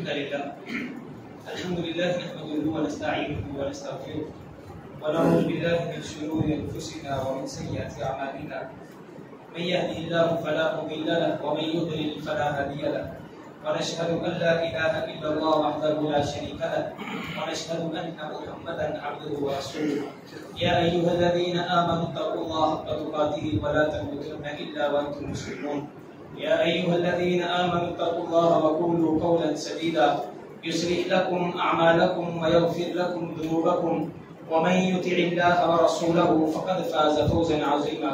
الحمد لله نحمده ونستعينه ونستغفره ونعوذ بالله من شرور انفسنا ومن سيئات اعمالنا من يهده الله فلا مضل له ومن يضلل فلا هادي له ونشهد ان لا اله الا الله وحده لا شريك له ونشهد ان محمدا عبده ورسوله يا ايها الذين امنوا اتقوا الله حق تقاته ولا تموتن الا وانتم مسلمون يا أيها الذين آمنوا اتقوا الله وقولوا قولا سديدا يصلح لكم أعمالكم ويغفر لكم ذنوبكم ومن يطع الله ورسوله فقد فاز فوزا عظيما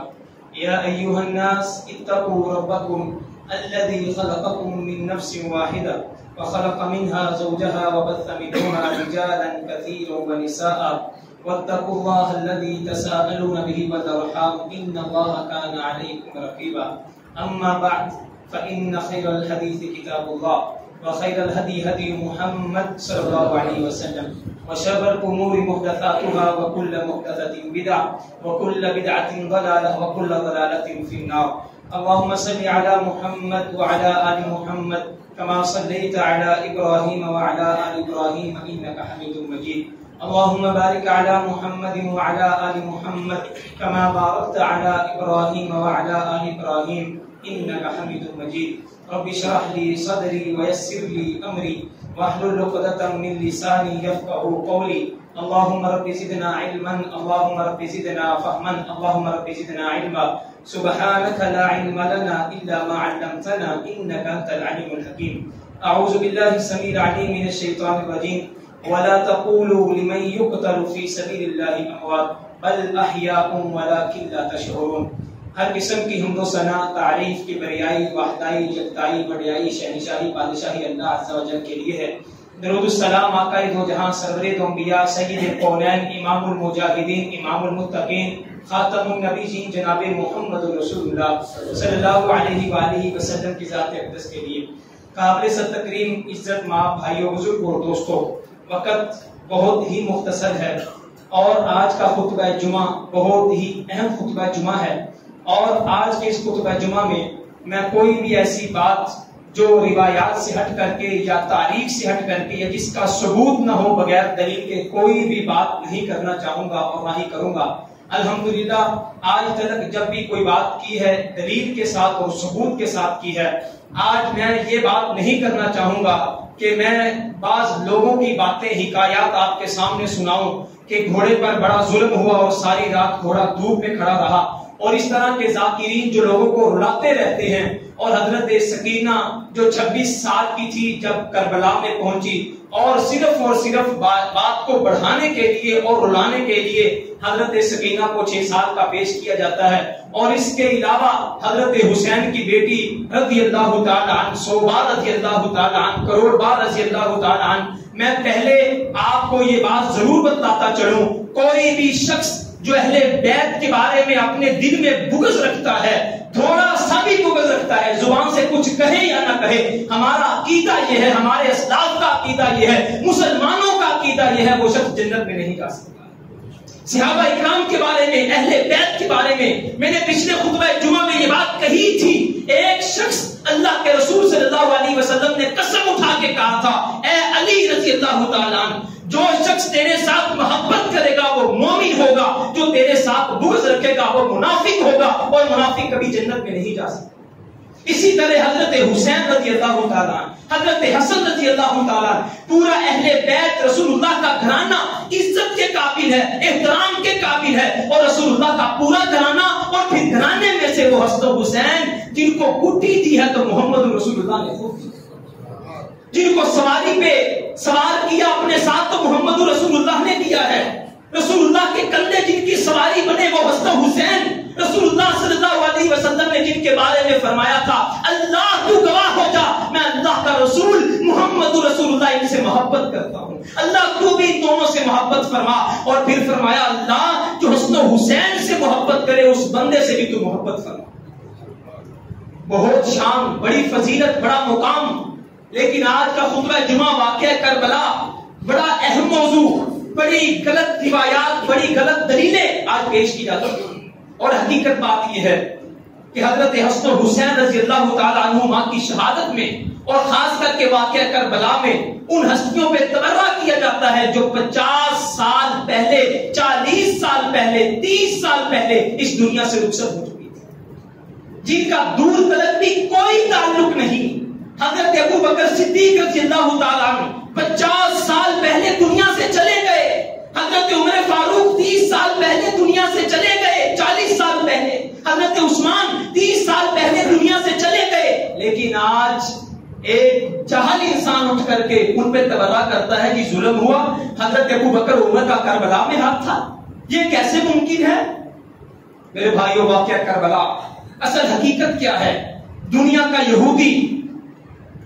يا أيها الناس اتقوا ربكم الذي خلقكم من نفس واحدة وخلق منها زوجها وبث منهما رجالا كثيرا ونساء واتقوا الله الذي تساءلون به والأرحام إن الله كان عليكم رقيبا أما بعد فإن خير الحديث كتاب الله وخير الهدي هدي محمد صلى الله عليه وسلم وشر الأمور محدثاتها وكل محدثة بدعة وكل بدعة ضلالة وكل ضلالة في النار اللهم صل على محمد وعلى آل محمد كما صليت على إبراهيم وعلى آل إبراهيم إنك حميد مجيد اللهم بارك على محمد وعلى آل محمد كما باركت على إبراهيم وعلى آل إبراهيم إنك حميد مجيد رب اشرح لي صدري ويسر لي أمري واحلل عقدة من لساني يفقهوا قولي اللهم رب زدنا علما اللهم رب زدنا فهما اللهم رب زدنا علما سبحانك لا علم لنا إلا ما علمتنا إنك أنت العليم الحكيم أعوذ بالله السميع العليم من الشيطان الرجيم ولا تقولوا لمن يقتل في سبيل الله أموات بل أحياء ولكن لا تشعرون ہر قسم کی حمد و ثنا تعریف کی بریائی وحدائی جگتائی بڑیائی شہنشاہی بادشاہی اللہ عز و جل کے لیے ہے۔ درود السلام آقا دو جہاں سرور دو انبیاء سید کونین امام المجاہدین امام المتقین خاتم النبیین جناب محمد رسول اللہ صلی اللہ علیہ وآلہ وسلم کی ذات اقدس کے لیے۔ قابل صد تکریم عزت ماں بھائیوں بزرگ اور دوستوں، وقت بہت ہی مختصر ہے اور آج کا خطبہ جمعہ بہت ہی اہم خطبہ جمعہ ہے، اور آج کے اس خطبہ جمعہ میں کوئی بھی ایسی بات جو روایات سے ہٹ کر کے یا تاریخ سے ہٹ کر کے یا جس کا ثبوت نہ ہو بغیر دلیل کے کوئی بھی بات نہیں کرنا چاہوں گا اور نہ ہی کروں گا۔ الحمدللہ آج تک جب بھی کوئی بات کی ہے دلیل کے ساتھ اور ثبوت کے ساتھ کی ہے۔ آج میں یہ بات نہیں کرنا چاہوں گا کہ میں بعض لوگوں کی باتیں حکایات آپ کے سامنے سناؤں کہ گھوڑے پر بڑا ظلم ہوا اور ساری رات گھوڑا دھوپ میں کھڑا رہا، اور اس طرح کے ذاکرین جو لوگوں کو رلاتے رہتے ہیں۔ اور حضرت سکینہ جو 26 سال کی تھی جب کربلا میں پہنچی، اور صرف بات کو بڑھانے کے لیے اور رلانے کے لیے حضرت سکینہ کو 6 سال کا پیش کیا جاتا ہے۔ اور اس کے علاوہ حضرت حسین کی بیٹی رضی اللہ تعالی عنہ 100 بار رضی اللہ تعالی عنہ کروڑ بار رضی اللہ تعالی عنہ۔ میں پہلے آپ کو یہ بات ضرور بتاتا چلوں، کوئی بھی شخص جو اہل بیت کے بارے میں اپنے دل میں بغض رکھتا ہے، تھوڑا سا بھی بغض رکھتا ہے، زبان سے کچھ کہے یا نہ کہے، ہمارا عقیدہ یہ ہے، ہمارے اسلاف کا عقیدہ یہ ہے، مسلمانوں کا عقیدہ یہ ہے، وہ شخص جنت میں نہیں جا سکتا۔ صحابہ اکرام کے بارے میں، اہل بیت کے بارے میں میں نے پچھلے خطبہ جمعہ میں یہ بات کہی تھی۔ ایک شخص اللہ کے رسول صلی اللہ علیہ وسلم نے قسم اٹھا کے کہا تھا، اے علی رضی اللہ تعالیٰ عنہ، جو شخص تیرے ساتھ محبت کرے گا وہ مومن ہوگا، جو تیرے ساتھ بغض رکھے گا وہ منافق ہوگا، اور منافق کبھی جنت میں نہیں جا سکتا۔ اسی طرح حضرت حسین رضی اللہ تعالیٰ عنہ، حضرت حسن رضی اللہ تعالیٰ عنہ، پورا اہل بیت رسول اللہ کا گھرانہ عزت کے قابل ہے، احترام کے قابل ہے، اور رسول اللہ کا پورا گھرانہ، اور پھر گھرانے میں سے وہ حسن و حسین جن کو کٹی دی ہے تو محمد رسول اللہ نے خود دی، جن کو سواری پہ سوار کیا اپنے ساتھ تو محمد رسول اللہ نے کیا ہے۔ رسول اللہ کے کندھے جن کی سواری بنے وہ حسن حسین، رسول اللہ صلی اللہ علیہ وسلم نے جن کے بارے میں فرمایا تھا، اللہ تو گواہ ہو جا میں اللہ کا رسول محمد رسول اللہ ان سے محبت کرتا ہوں، اللہ تو بھی ان دونوں سے محبت فرما، اور پھر فرمایا اللہ جو حسن حسین سے محبت کرے اس بندے سے بھی تو محبت فرما۔ بہت شان، بڑی فضیلت، بڑا مقام، لیکن آج کا خطبہ جمعہ واقعہ کربلا بڑا اہم موضوع، بڑی غلط روایات، بڑی غلط دلیلیں آج پیش کی جاتی ہیں، اور حقیقت بات یہ ہے کہ حضرت حسن حسین رضی اللہ تعالی عنہما کی شہادت میں اور خاص کر کے واقعہ کربلا میں ان ہستیوں پہ تبرہ کیا جاتا ہے جو 50 سال پہلے، 40 سال پہلے، 30 سال پہلے اس دنیا سے رخصت ہو چکی تھی، جن کا دور تلک بھی کوئی تعلق نہیں۔ حضرت ابو بکر صدیق رضی اللہ تعالیٰ عنہ 50 سال پہلے دنیا سے چلے گئے، حضرت عمر فاروق 30 سال پہلے دنیا سے چلے گئے، 40 سال پہلے حضرت عثمان 30 سال پہلے دنیا سے چلے گئے، لیکن آج ایک جاہل انسان اٹھ کر کے ان پہ تبرہ کرتا ہے کہ ظلم ہوا، حضرت ابو بکر عمر کا کربلا میں ہاتھ تھا، یہ کیسے ممکن ہے؟ میرے بھائیوں، واقعہ کربلا اصل حقیقت کیا ہے؟ دنیا کا یہودی،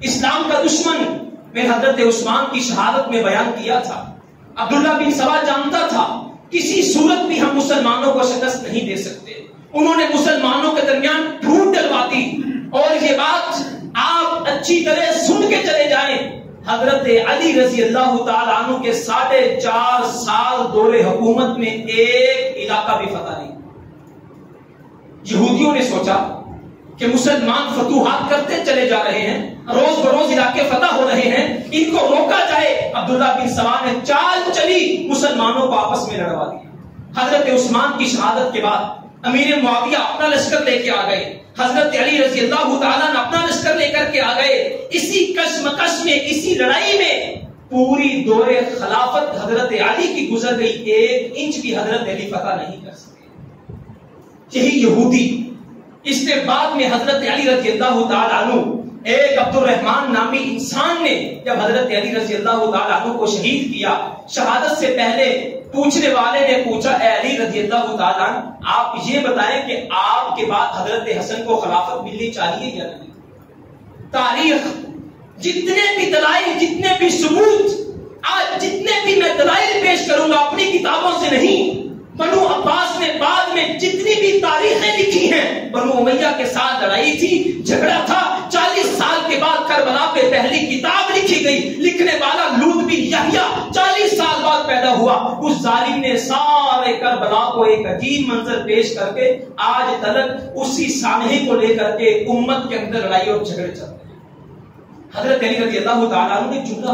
اسلام کا دشمن، میں حضرت عثمان کی شہادت میں بیان کیا تھا، عبداللہ بن سبا جانتا تھا کسی صورت بھی ہم مسلمانوں کو شکست نہیں دے سکتے، انہوں نے مسلمانوں کے درمیان پھوٹ ڈلوا دی۔ اور یہ بات آپ اچھی طرح سن کے چلے جائیں، حضرت علی رضی اللہ تعالیٰ عنہ کے 4.5 سال دور حکومت میں ایک علاقہ بھی فتح نہیں۔ یہودیوں نے سوچا کہ مسلمان فتوحات کرتے چلے جا رہے ہیں، روز بروز علاقے فتح ہو رہے ہیں، ان کو روکا جائے۔ عبداللہ بن سبا نے چال چلی، مسلمانوں کو آپس میں لڑوا دیا۔ حضرت عثمان کی شہادت کے بعد امیر معاویہ اپنا لشکر لے کے آ گئے، حضرت علی رضی اللہ تعالیٰ نے اپنا لشکر لے کر کے آ گئے۔ اسی کشمکش میں، اسی لڑائی میں پوری دور خلافت حضرت علی کی گزر گئی، 1 انچ بھی حضرت علی فتح نہیں کر سکے۔ یہی یہودی، اس کے بعد میں حضرت علی رضی اللہ تعالیٰ عنہ، ایک عبد الرحمن نامی انسان نے جب حضرت علی رضی اللہ تعالیٰ عنہ کو شہید کیا، شہادت سے پہلے پوچھنے والے نے پوچھا، اے علی رضی اللہ تعالیٰ عنہ، آپ یہ بتائیں کہ آپ کے بعد حضرت حسن کو خلافت ملنی چاہیے یا نہیں؟ تاریخ، جتنے بھی دلائل، جتنے بھی ثبوت، آج جتنے بھی میں دلائل پیش کروں گا اپنی کتابوں سے نہیں، بنو عباس نے بعد میں جتنی بھی تاریخیں لکھی ہیں، بنو امیہ کے ساتھ لڑائی تھی، جھگڑا تھا، 40 سال کے بعد کربلا پہ پہلی کتاب لکھی گئی، لکھنے والا لوط بن یحییٰ 40 سال بعد پیدا ہوا۔ اس ظالم نے سارے کربلا کو ایک عجیب منظر پیش کر کے آج تلک اسی سانحے کو لے کر کے امت کے اندر لڑائی اور جھگڑے چل رہے ہیں۔ حضرت علی رضی اللہ تعالیٰ عنہ نے جملہ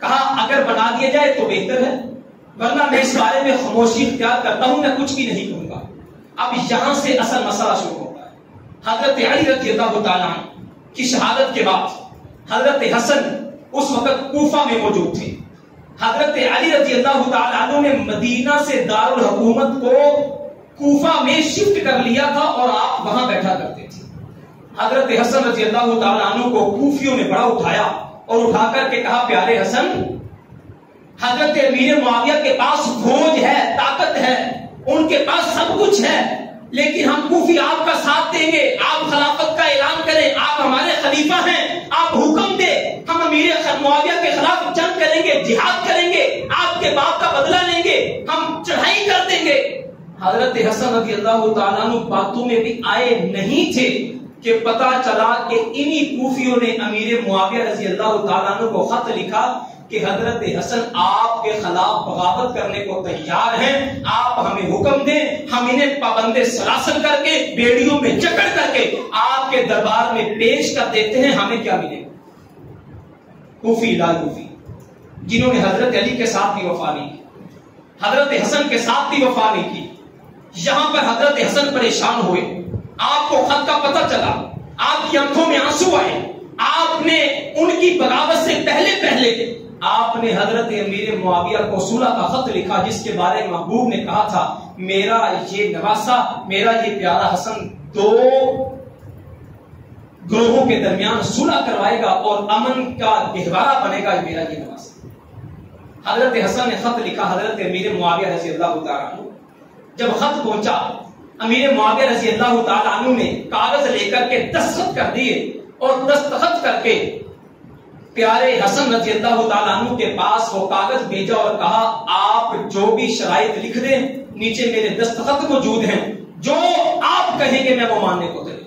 کہا اگر بنا دیا جائے تو بہتر ہے، ورنہ میں اس بارے میں خاموشی اختیار کرتا ہوں، میں کچھ بھی نہیں کہوں گا۔ اب یہاں سے اصل مسئلہ شروع ہوتا ہے۔ حضرت علی رضی اللہ تعالیٰ عنہ کی شہادت کے بعد حضرت حسن اس وقت کوفہ میں موجود تھے۔ حضرت علی رضی اللہ تعالیٰ عنہ نے مدینہ سے دارالحکومت کو کوفہ میں شفٹ کر لیا تھا اور آپ وہاں بیٹھا کرتے تھے۔ حضرت حسن رضی اللہ تعالیٰ عنہ کو کوفیوں نے بڑا اٹھایا اور اٹھا کر کے کہا، پیارے حسن، حضرت امیر معاویہ کے پاس فوج ہے، طاقت ہے، ان کے پاس سب کچھ ہے، لیکن ہم کوفی آپ کا ساتھ دیں گے، آپ خلافت کا اعلان کریں، آپ ہمارے خلیفہ ہیں، آپ حکم دیں، ہم امیر معاویہ کے خلاف جنگ کریں گے، جہاد کریں گے، آپ کے باپ کا بدلہ لیں گے، ہم چڑھائی کر دیں گے۔ حضرت حسن رضی اللہ تعالیٰ عنہ باتوں میں بھی آئے نہیں تھے کہ پتا چلا کہ انہی کوفیوں نے امیر معاویہ رضی اللہ تعالیٰ عنہ کو خط لکھا کہ حضرت حسن آپ کے خلاف بغاوت کرنے کو تیار ہیں، آپ ہمیں حکم دیں، ہم انہیں پابند سلاسل کر کے، بیڑیوں میں جکڑ کر کے آپ کے دربار میں پیش کر دیتے ہیں، ہمیں کیا ملے گا؟ کوفی لال کوفی، جنہوں نے حضرت علی کے ساتھ بھی وفا نہیں کی، حضرت حسن کے ساتھ بھی وفا نہیں کی، یہاں پر حضرت حسن پریشان ہوئے، آپ کو خط کا پتہ چلا، آپ کی آنکھوں میں آنسو آئے، آپ نے ان کی بغاوت سے پہلے آپ نے حضرت امیر معاویہ کو صلح کا خط لکھا، جس کے بارے میں محبوب نے کہا تھا، میرا یہ نواسا، میرا یہ پیارا حسن 2 گروہوں کے درمیان صلح کروائے گا اور امن کا گہوارہ بنے گا، میرا یہ نواسا۔ حضرت حسن نے خط لکھا حضرت امیر معاویہ رضی اللہ تعالیٰ عنہ۔ جب خط پہنچا، امیر معاویہ رضی اللہ تعالیٰ عنہ نے کاغذ لے کر کے دستخط کر دیے اور دستخط کر کے پیارے حسن رضی اللہ تعالیٰ عنہ کے پاس وہ کاغذ بھیجا اور کہا، آپ جو بھی شرائط لکھ دیں، نیچے میرے دستخط موجود ہیں، جو آپ کہیں گے میں وہ ماننے کو تیار۔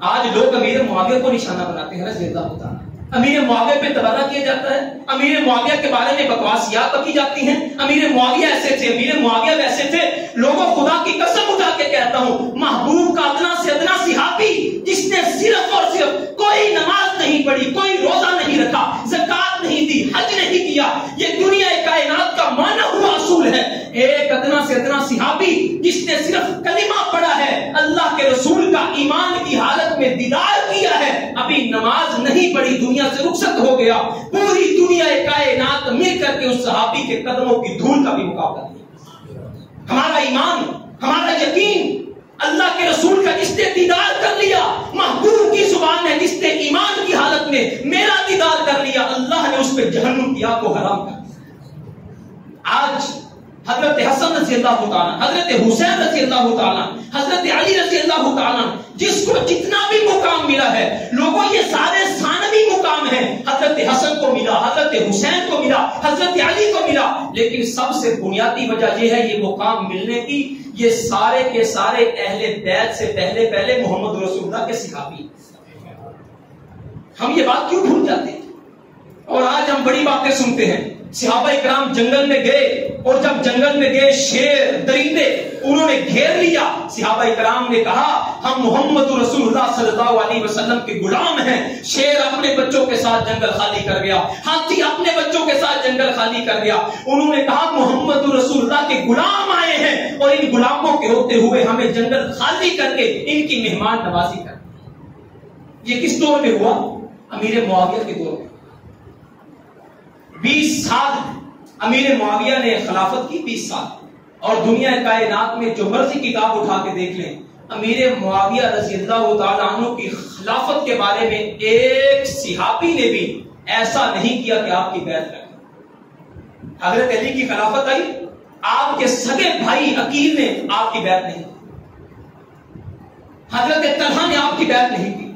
آج لوگ امیر معاویہ کو نشانہ بناتے ہیں رضی اللہ تعالیٰ، امیر معاویہ پہ تبرہ کیا جاتا ہے، امیر معاویہ کے بارے میں بکواسیات بکی جاتی ہیں، امیر معاویہ ایسے تھے، امیر معاویہ ویسے تھے۔ لوگوں خدا کی قسم اٹھا کے کہتا ہوں، محبوب کا ادنا سے ادنا صحابی جس نے صرف اور صرف کوئی نماز نہیں پڑھی، کوئی روزہ نہیں رکھا، زکات نہیں دی، حج نہیں کیا، یہ دنیا کائنات کا مانا ہوا اصول ہے۔ ایک ادنا سے ادنا صحابی جس نے صرف کلمہ پڑھا ہے، اللہ کے رسول کا ایمان کی حالت میں دیدار کیا ہے، ابھی نماز نہیں پڑھی، دنیا سے رخصت ہو گیا، پوری دنیا کائنات مل کر کے اس صحابی کے قدموں کی دھول کا بھی مقابلہ کیا۔ ہمارا ایمان، ہمارا یقین اللہ کے رسول کا جس نے دیدار کر لیا، محبوب کی زبان ہے، جس نے ایمان کی حالت میں میرا دیدار کر لیا، اللہ نے اس پہ جہنم کی آگ کو حرام کر دیا۔ آج حضرت حسن رضی اللہ تعالیٰ، حضرت حسین رضی اللہ تعالیٰ، حضرت علی رضی اللہ تعالیٰ، جس کو جتنا بھی مقام ملا ہے، لوگوں یہ سارے ثانوی مقام ہیں، حضرت حسن کو ملا، حضرت حسین کو ملا، حضرت علی کو ملا، لیکن سب سے بنیادی وجہ یہ ہے یہ مقام ملنے کی، یہ سارے کے سارے اہل بیت سے پہلے محمد رسول اللہ کے صحابی۔ ہم یہ بات کیوں بھول جاتے ہیں؟ اور آج ہم بڑی باتیں سنتے ہیں، صحابہ اکرام جنگل میں گئے، اور جب جنگل میں گئے شیر درندے انہوں نے گھیر لیا، صحابہ اکرام نے کہا ہم محمد رسول اللہ صلی اللہ علیہ وسلم کے غلام ہیں۔ شیر اپنے بچوں کے ساتھ جنگل خالی کر گیا، ہاتھی اپنے بچوں کے ساتھ جنگل خالی کر گیا، انہوں نے کہا محمد رسول اللہ کے غلام آئے ہیں، اور ان غلاموں کے ہوتے ہوئے ہمیں جنگل خالی کر کے ان کی مہمان نوازی کر۔ یہ کس دور میں ہوا؟ امیر معاویہ کے دور میں۔ 20 سال امیر معاویہ نے خلافت کی، 20 سال، اور دنیا کائنات میں جو مرضی کتاب اٹھا کے دیکھ لیں، امیر معاویہ رضی اللہ تعالیٰ عنہ کی خلافت کے بارے میں ایک صحابی نے بھی ایسا نہیں کیا کہ آپ کی بیعت کریں۔ حضرت علی کی خلافت آئی، آپ کے سگے بھائی عقیل نے آپ کی بیعت نہیں کی، حضرت طلحہ نے آپ کی بیعت نہیں کی،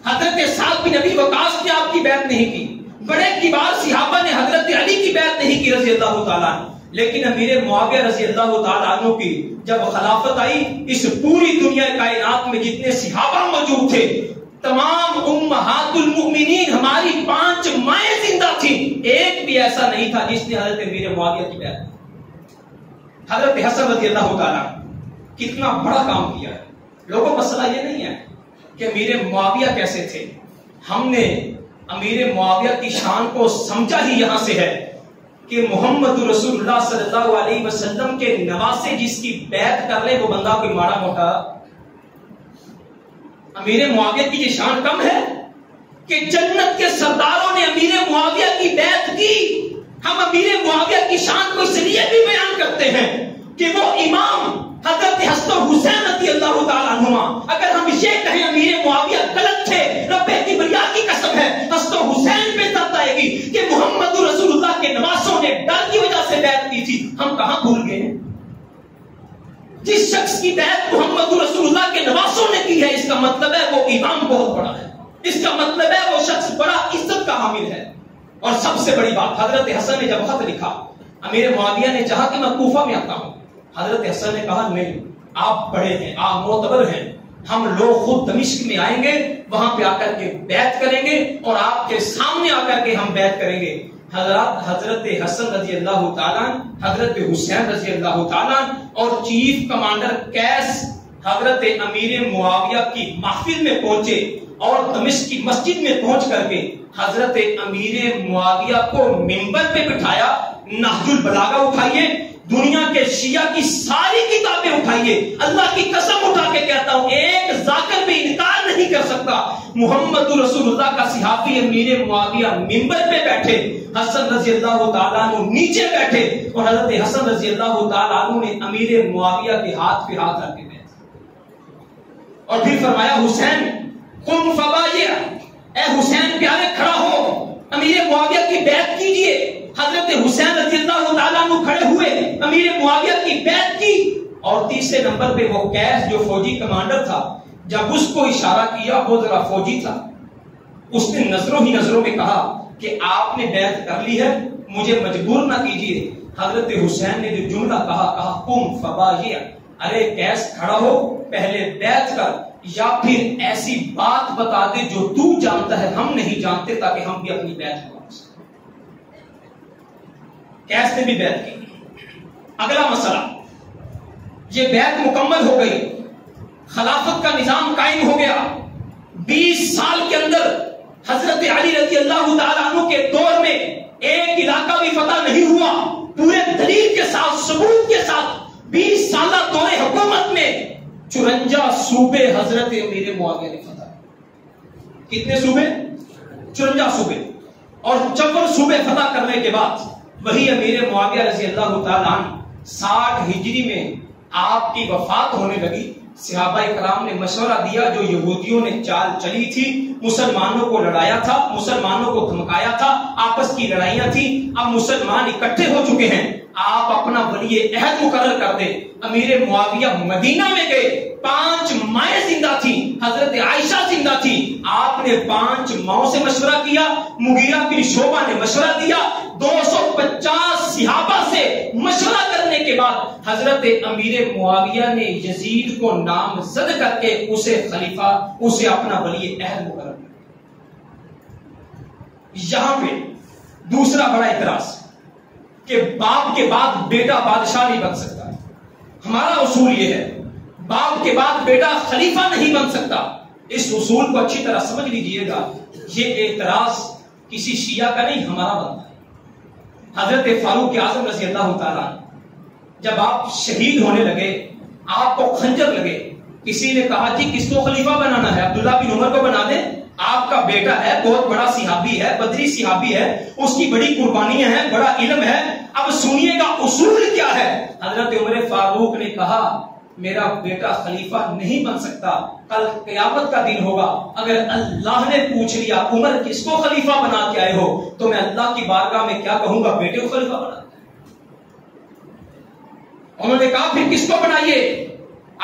حضرت سعد بن ابی وقاص نے آپ کی بیعت نہیں کی، بڑے کبار صحابہ نے حضرت علی کی بیعت نہیں کی رضی اللہ تعالیٰ عنہ، لیکن امیر معاویہ رضی اللہ تعالیٰ عنہ کی جب خلافت آئی، اس پوری دنیا کائنات میں جتنے صحابہ موجود تھے، تمام امہات المؤمنین ہماری 5 مائیں زندہ تھیں، ایک بھی ایسا نہیں تھا جس نے حضرت امیر معاویہ کی بیعت کی۔ حضرت حسن رضی اللہ تعالیٰ کتنا بڑا کام کیا ہے۔ لوگوں مسئلہ یہ نہیں ہے کہ امیر معاویہ کیسے تھے، ہم نے امیر معاویہ کی شان کو سمجھا ہی یہاں سے ہے کہ محمد رسول اللہ صلی اللہ علیہ وسلم کے نواسے جس کی بیعت کر لے وہ بندہ کوئی ماڑا موٹا۔ امیر معاویہ کی یہ شان کم ہے کہ جنت کے سرداروں نے امیر معاویہ کی بیعت کی۔ ہم امیر معاویہ کی شان کو اس لیے بھی بیان کرتے ہیں کہ وہ امام حضرت حسن و حسین رضی اللہ تعالیٰ عنہما، اگر ہم یہ کہیں امیر معاویہ غلط تھے، رب کبریا کی قسم ہے حسن و حسین پہ درد آئے گی کہ محمد رسول اللہ کے نواسوں نے ڈر کی وجہ سے بیعت کی تھی، ہم کہاں بھول گئے ہیں؟ جس شخص کی بیعت محمد رسول اللہ کے نواسوں نے کی ہے، اس کا مطلب ہے وہ امام بہت بڑا ہے، اس کا مطلب ہے وہ شخص بڑا عزت کا حامل ہے۔ اور سب سے بڑی بات، حضرت حسن نے جب خط لکھا، امیر معاویہ نے چاہا کہ میں کوفہ میں آتا ہوں، حضرت حسن نے کہا نہیں، آپ بڑے ہیں، آپ معتبر ہیں، ہم لوگ خود دمشق میں آئیں گے، وہاں پہ آ کر کے بیعت کریں گے اور آپ کے سامنے آ کر کے ہم بیعت کریں گے۔ حضرت حسن رضی اللہ تعالیٰ، حضرت حسین رضی اللہ تعالیٰ اور چیف کمانڈر قیس حضرت امیر معاویہ کی محفل میں پہنچے اور دمشق کی مسجد میں پہنچ کر کے حضرت امیر معاویہ کو منبر پہ بٹھایا، نہج البلاغہ اٹھائیے، دنیا کے شیعہ کی ساری کتابیں اٹھائیے، اللہ کی قسم اٹھا کے کہتا ہوں ایک ذاکر بھی انکار نہیں کر سکتا، محمد رسول اللہ کا صحابی امیر معاویہ منبر پہ بیٹھے، حسن رضی اللہ تعالیٰ عنہ نیچے بیٹھے، اور حضرت حسن رضی اللہ تعالیٰ عنہ نے امیر معاویہ کے ہاتھ پہ ہاتھ رکھ کے بیٹھے اور پھر فرمایا حسین قم فبایع، اے حسین پیارے کھڑا ہو، امیر معاویہ کی بیعت کیجئے۔ حضرت حسین رضی اللہ تعالیٰ عنہ کھڑے ہوئے، امیر معاویہ کی بیعت کی، اور تیسرے نمبر پہ وہ قیس جو فوجی کمانڈر تھا، جب اس کو اشارہ کیا، وہ ذرا فوجی تھا، اس نے نظروں ہی نظروں میں کہا کہ آپ نے بیعت کر لی ہے، مجھے مجبور نہ کیجئے۔ حضرت حسین نے جو جملہ کہا قم فبایع، ارے قیس کھڑا ہو، پہلے بیعت کر، یا پھر ایسی بات بتا دے جو تو جانتا ہے ہم نہیں جانتے، تاکہ ہم بھی اپنی بیعت مکمل سکیں۔ قیس نے بھی بیعت کی۔ اگلا مسئلہ، یہ بیعت مکمل ہو گئی، خلافت کا نظام قائم ہو گیا۔ 20 سال کے اندر حضرت علی رضی اللہ تعالیٰ عنہ کے دور میں ایک علاقہ بھی فتح نہیں ہوا، پورے دلیل کے ساتھ، ثبوت کے ساتھ 20 سالہ دور حکومت میں 54 صوبے حضرت امیر معاویہ نے فتح۔ کتنے صوبے؟ 54 صوبے۔ اور 54 صوبے فتح کرنے کے بعد وہی امیر معاویہ رضی اللہ تعالیٰ عنہ 60 ہجری میں آپ کی وفات ہونے لگی۔ صحابہ کرام نے مشورہ دیا، جو یہودیوں نے چال چلی تھی، مسلمانوں کو لڑایا تھا، مسلمانوں کو دھمکایا تھا، آپس کی لڑائیاں تھی، اب مسلمان اکٹھے ہو چکے ہیں، آپ اپنا ولی عہد مقرر کر دیں۔ امیر معاویہ مدینہ میں گئے، 5 مائیں زندہ تھی، حضرت عائشہ زندہ تھی، آپ نے 5 ماؤں سے مشورہ کیا، مغیرہ بن شعبہ نے مشورہ دیا، 250 صحابہ سے مشورہ کرنے کے بعد حضرت امیر معاویہ نے یزید کو نامزد کر کے اسے خلیفہ، اسے اپنا ولی عہد مقرر کیا۔ یہاں پہ دوسرا بڑا اعتراض کہ باپ کے بعد بیٹا بادشاہ نہیں بن سکتا۔ ہمارا اصول یہ ہے، باپ کے بعد بیٹا خلیفہ نہیں بن سکتا۔ اس اصول کو اچھی طرح سمجھ لیجئے گا، یہ اعتراض کسی شیعہ کا نہیں، ہمارا بنتا ہے۔ حضرت فاروق اعظم رضی اللہ تعالیٰ جب آپ شہید ہونے لگے، آپ کو خنجر لگے، کسی نے کہا جی کس کو خلیفہ بنانا ہے؟ عبداللہ بن عمر کو بنا دیں، آپ کا بیٹا ہے، بہت بڑا صحابی ہے، بدری صحابی ہے، اس کی بڑی قربانیاں ہیں، بڑا علم ہے۔ اب سنیے گا اصول کیا ہے۔ حضرت عمر فاروق نے کہا میرا بیٹا خلیفہ نہیں بن سکتا، کل قیامت کا دن ہوگا، اگر اللہ نے پوچھ لیا عمر کس کو خلیفہ بنا کے آئے ہو، تو میں اللہ کی بارگاہ میں کیا کہوں گا؟ بیٹے کو خلیفہ بنا۔ انہوں نے کہا پھر کس کو بنائیے؟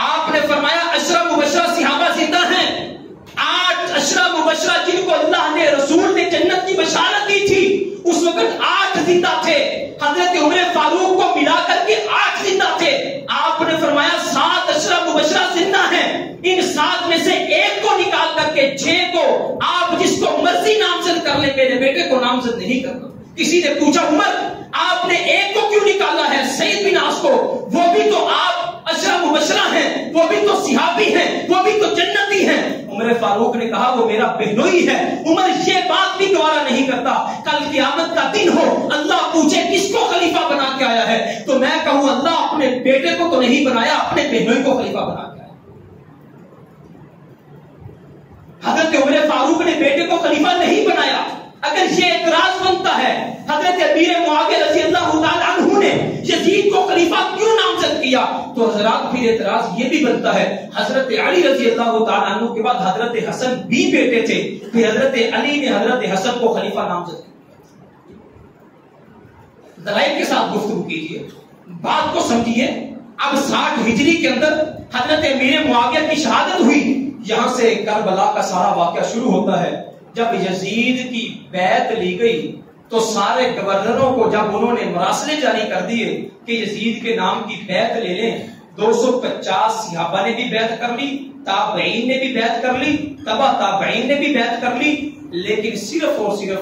آپ نے فرمایا 10 مبشرہ صحابہ زندہ ہیں، 8 10 مبشرہ جن کو اللہ نے، رسول نے جنت کی بشارت دی تھی، اس وقت 8 زندہ تھے، حضرت عمر فاروق کو ملا کر کے 8 زندہ تھے۔ آپ نے فرمایا 7 10 مبشرہ زندہ ہیں، ان 7 میں سے ایک کو نکال کر کے 6 کو آپ جس کو مرضی نامزد کر لیں، میرے بیٹے کو نامزد نہیں کرنا۔ کسی نے پوچھا عمر آپ نے ایک کو کیوں نکالا ہے؟ سعید بن عاص کو، وہ بھی تو آپ 10 مبشرہ ہیں، وہ بھی تو صحابی ہیں، وہ بھی تو جنتی ہیں۔ عمر فاروق نے کہا وہ میرا بہنوئی ہے۔ عمر یہ بات بھی گوارا نہیں کرتا، کل قیامت کا دن ہو، اللہ پوچھے کس کو خلیفہ بنا کے آیا ہے، تو میں کہوں اللہ اپنے بیٹے کو تو نہیں بنایا، اپنے بہنوئی کو خلیفہ بنا کے آیا۔ حضرت عمر فاروق نے بیٹے کو خلیفہ نہیں بنایا۔ اگر یہ اعتراض بنتا ہے حضرت امیر معاویہ رضی اللہ تعالیٰ عنہ نے یزید کو خلیفہ کیوں نامزد کیا، تو حضرات پھر اعتراض یہ بھی بنتا ہے حضرت علی رضی اللہ تعالیٰ عنہ کے بعد حضرت حسن بھی بیٹے تھے، پھر حضرت علی نے حضرت حسن کو خلیفہ نامزد کیا۔ دلائل کے ساتھ گفتگو کیجئے، بات کو سمجھیے۔ اب 60 ہجری کے اندر حضرت امیر معاویہ کی شہادت ہوئی، یہاں سے کربلا کا سارا واقعہ شروع ہوتا ہے۔ جب یزید کی بیعت لی گئی تو سارے گورنروں کو جب انہوں نے مراسلے جاری کر دیے کہ یزید کے نام کی بیعت لے لیں، 250 صحابہ نے بھی بیعت کر لی، تابعین نے بھی بیعت کر لی، تبع تابعین نے بھی بیعت کر لی، لیکن صرف اور صرف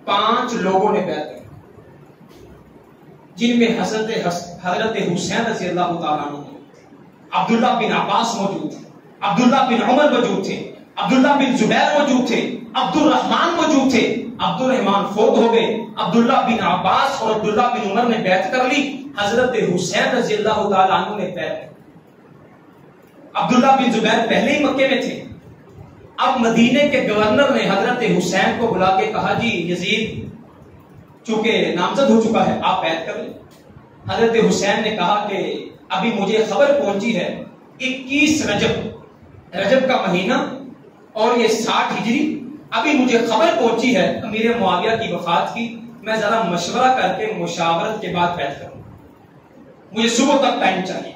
5 لوگوں نے بیعت کی، جن میں حضرت حسین رضی اللہ تعالیٰ عنہ، عبداللہ بن عباس موجود تھے، عبداللہ بن عمر موجود تھے، عبداللہ بن زبیر موجود تھے، عبد الرحمن موجود تھے۔ عبد الرحمن فوت ہو گئے، عبداللہ بن عباس اور عبداللہ بن عمر نے بیعت کر لی، حضرت حسین رضی اللہ تعالیٰ عنہ نے بیعت کی۔ عبداللہ بن زبیر پہلے ہی مکے میں تھے، اب مدینے کے گورنر نے حضرت حسین کو بلا کے کہا جی یزید چونکہ نامزد ہو چکا ہے آپ بیعت کر لیں۔ حضرت حسین نے کہا کہ ابھی مجھے خبر پہنچی ہے 21 رجب کا مہینہ اور یہ 60 ہجری، ابھی مجھے خبر پہنچی ہے امیر معاویہ کی وفات کی، میں ذرا مشورہ کر کے مشاورت کے بعد بیعت کروں، مجھے صبح تک ٹائم چاہیے۔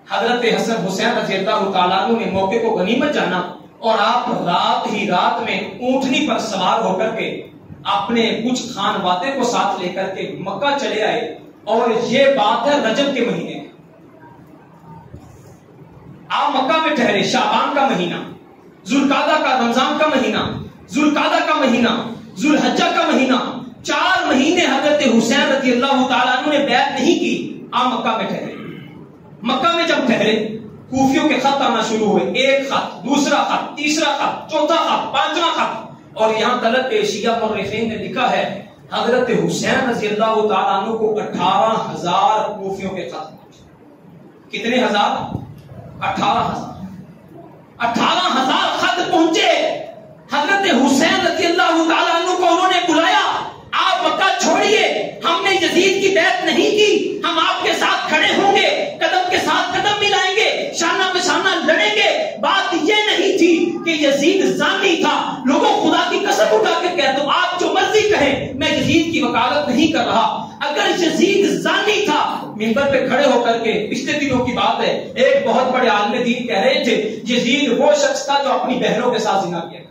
حضرت حسن حسین رضی اللہ تعالیٰ عنہ نے موقع کو غنیمت جانا اور آپ رات میں اونٹنی پر سوار ہو کر کے اپنے کچھ خانوادے کو ساتھ لے کر کے مکہ چلے آئے، اور یہ بات ہے رجب کے مہینے۔ آپ مکہ میں ٹھہرے، شعبان کا مہینہ، ذوالقعدہ کا، رمضان کا مہینہ، ذوالقعدہ کا مہینہ، ذوالحجہ کا مہینہ، 4 مہینے حضرت حسین رضی اللہ تعالیٰ عنہ نے بیعت نہیں کی، آپ مکہ میں ٹھہرے۔ مکہ میں جب ٹھہرے کوفیوں کے خط آنا شروع ہوئے، ایک خط، دوسرا خط، تیسرا خط، چوتھا خط، 5واں خط، اور یہاں تلک شیعہ مورخین نے لکھا ہے حضرت حسین رضی اللہ تعالیٰ عنہ کو 18,000 کوفیوں کے خط پہنچے۔ کتنے ہزار؟ 18,000۔ 18,000 خط پہنچے۔ حضرت حسین رضی اللہ تعالیٰ عنہ کو انہوں نے بلایا، آپ مکہ چھوڑیے، ہم نے یزید کی بیعت نہیں کی، ہم آپ کے ساتھ کھڑے ہوں گے، قدم کے ساتھ قدم ملائیں گے، شانہ پہ شانہ لڑیں گے۔ بات یہ نہیں تھی کہ یزید زانی تھا۔ لوگوں خدا کی قسم اٹھا کے کہہ دو، آپ جو مرضی کہیں، میں یزید کی وکالت نہیں کر رہا۔ اگر یزید زانی تھا، منبر پہ کھڑے ہو کر کے، پچھلے دنوں کی بات ہے، ایک بہت بڑے عالم دین کہہ رہے تھے یزید وہ شخص تھا جو اپنی بہنوں کے ساتھ زنا کیا،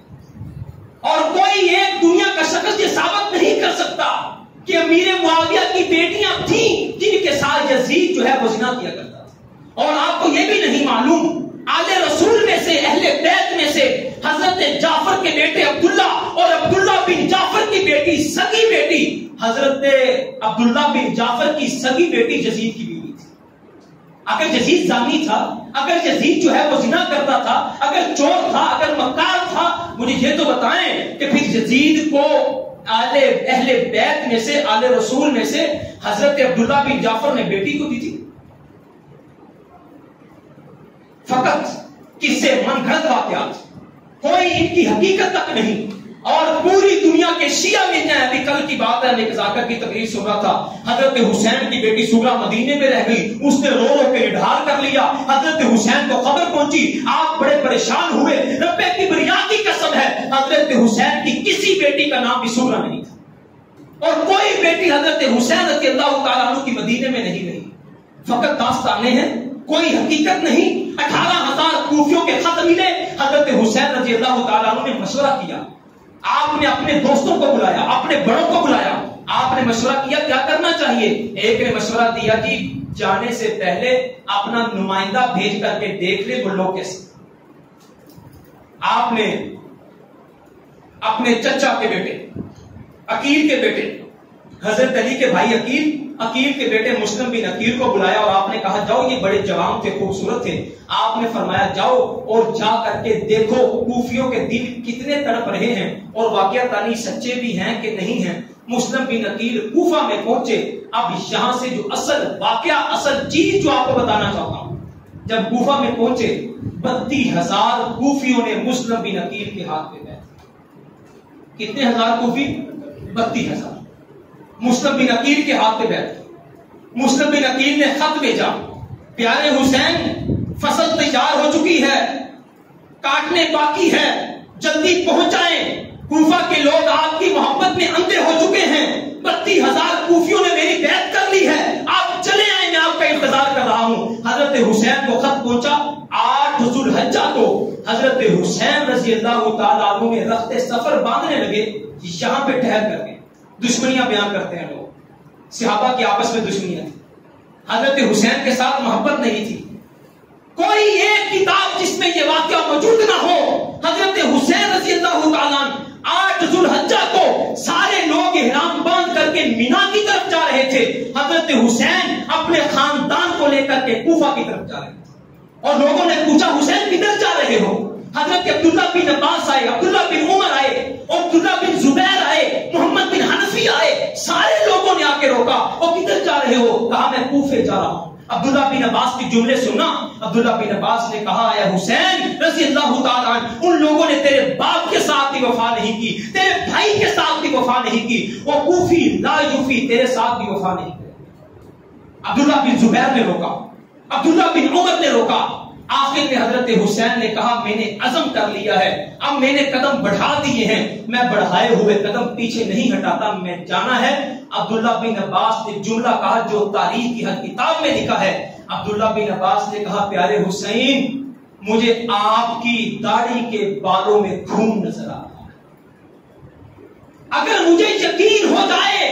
اور کوئی ایک دنیا کا شخص یہ ثابت نہیں کر سکتا کہ امیر معاویہ کی بیٹیاں تھیں جن کے ساتھ یزید جو ہے وہ زنا کیا کرتا تھا۔ اور آپ کو یہ بھی نہیں معلوم آل رسول میں سے، اہل بیت میں سے حضرت جعفر کے بیٹے عبداللہ اور عبداللہ بن جعفر کی بیٹی، سگی بیٹی، حضرت عبداللہ بن جعفر کی سگی بیٹی یزید کی بیوی تھی۔ اگر یزید زانی تھا، اگر یزید جو ہے وہ زنا کرتا تھا، اگر چور تھا، اگر مکار تھا، مجھے یہ تو بتائیں کہ پھر یزید کو اہل بیت میں سے، آل رسول میں سے حضرت عبداللہ بن جعفر نے بیٹی کو دی تھی؟ فقط قصے، من گھڑت واقعات، کوئی ان کی حقیقت تک نہیں۔ اور پوری دنیا کے شیعہ مل جائیں۔ ابھی کل کی بات ہے، میں ذاکر کی تقریر سن رہا تھا، حضرت حسین کی بیٹی سغرا مدینے میں رہ گئی، اس نے رو رو کے نڈھال کر لیا، حضرت حسین کو خبر پہنچی، آپ بڑے پریشان ہوئے۔ رب کبریاء کی قسم ہے حضرت حسین کی کسی بیٹی کا نام بھی سغرا نہیں تھا، اور کوئی بیٹی حضرت حسین رضی اللہ تعالیٰ عنہ کی مدینے میں نہیں رہی۔ فقط داستانیں ہیں، کوئی حقیقت نہیں۔ 18,000 کوفیوں کے خط ملے۔ حضرت حسین رضی اللہ تعالیٰ عنہ نے مشورہ کیا، آپ نے اپنے دوستوں کو بلایا، اپنے بڑوں کو بلایا، آپ نے مشورہ کیا کیا کرنا چاہیے۔ ایک نے مشورہ دیا جی جانے سے پہلے اپنا نمائندہ بھیج کر کے دیکھ لے وہ لوگ کیسے۔ آپ نے اپنے چچا کے بیٹے، عقیل کے بیٹے، حضرت علی کے بھائی عقیل کے بیٹے مسلم بن عقیل کو بلایا، اور آپ نے کہا جاؤ، یہ بڑے جوان تھے، خوبصورت تھے، آپ نے فرمایا جاؤ اور جا کر کے دیکھو کوفیوں کے دل کتنے تڑپ رہے ہیں، اور واقعہ تانی سچے بھی ہیں کہ نہیں ہیں۔ مسلم بن عقیل کوفہ میں پہنچے۔ اب یہاں سے جو اصل واقعہ، اصل چیز جو آپ کو بتانا چاہتا ہوں، جب کوفہ میں پہنچے 32,000 کوفیوں نے مسلم بن عقیل کے ہاتھ پہ بیٹھ۔ کتنے ہزار کوفی؟ 32,000 مسلم بن عقیل کے ہاتھ پہ بیٹھ۔ مسلم بن عقیل نے خط بھیجا، پیارے حسین فصل تیار ہو چکی ہے، کاٹنے باقی ہے، جلدی پہنچائیں، کوفہ کے لوگ آپ کی محبت میں اندھے ہو چکے ہیں، 32,000 کوفیوں نے میری بیعت کر لی ہے، آپ چلے آئیں، میں آپ کا انتظار کر رہا ہوں۔ حضرت حسین کو خط پہنچا 8 ذوالحجہ کو۔ حضرت حسین رضی اللہ تعالیٰ عنہ نے رخت سفر باندھنے لگے، یہاں پہ ٹھہر کر کے دشمنیاں بیان کرتے ہیں لوگ، صحابہ کی آپس میں دشمنیاں تھی، حضرت حسین کے ساتھ محبت نہیں تھی۔ کوئی ایک کتاب جس میں یہ واقعہ موجود نہ ہو۔ حضرت حسین رضی اللہ تعالیٰ 8 ذوالحجہ کو سارے لوگ احرام باندھ کر کے مینا کی طرف جا رہے تھے، حضرت حسین اپنے خاندان کو لے کر کے کوفہ کی طرف جا رہے تھے، اور لوگوں نے پوچھا حسین کدھر جا رہے ہو؟ حضرت عبداللہ بن عباس آئے، عبداللہ بن عمر آئے، عبداللہ بن زبیر آئے، محمد بن حنفی آئے، سارے لوگوں نے آ کے روکا، اور کدھر جا رہے ہو؟ کہا میں کوفے جا رہا ہوں۔ عبداللہ بن عباس کی جملے سنا، عبداللہ بن عباس نے کہا اے حسین رضی اللہ تعالیٰ عنہ، ان لوگوں نے تیرے باپ کے ساتھ بھی وفا نہیں کی، تیرے بھائی کے ساتھ بھی وفا نہیں کی، وہ کوفی لا یوفی تیرے ساتھ بھی وفا نہیں کی۔ عبداللہ بن زبیر نے روکا، عبداللہ بن عمر نے روکا۔ آخر میں حضرت حسین نے کہا میں نے عزم کر لیا ہے، اب میں نے قدم بڑھا دیے ہیں، میں بڑھائے ہوئے قدم پیچھے نہیں ہٹاتا، میں جانا ہے۔ عبداللہ بن عباس نے جملہ کہا جو تاریخ کی ہر کتاب میں لکھا ہے۔ عبداللہ بن عباس نے کہا پیارے حسین مجھے آپ کی داڑھی کے بالوں میں خون نظر آ رہا ہے، اگر مجھے یقین ہو جائے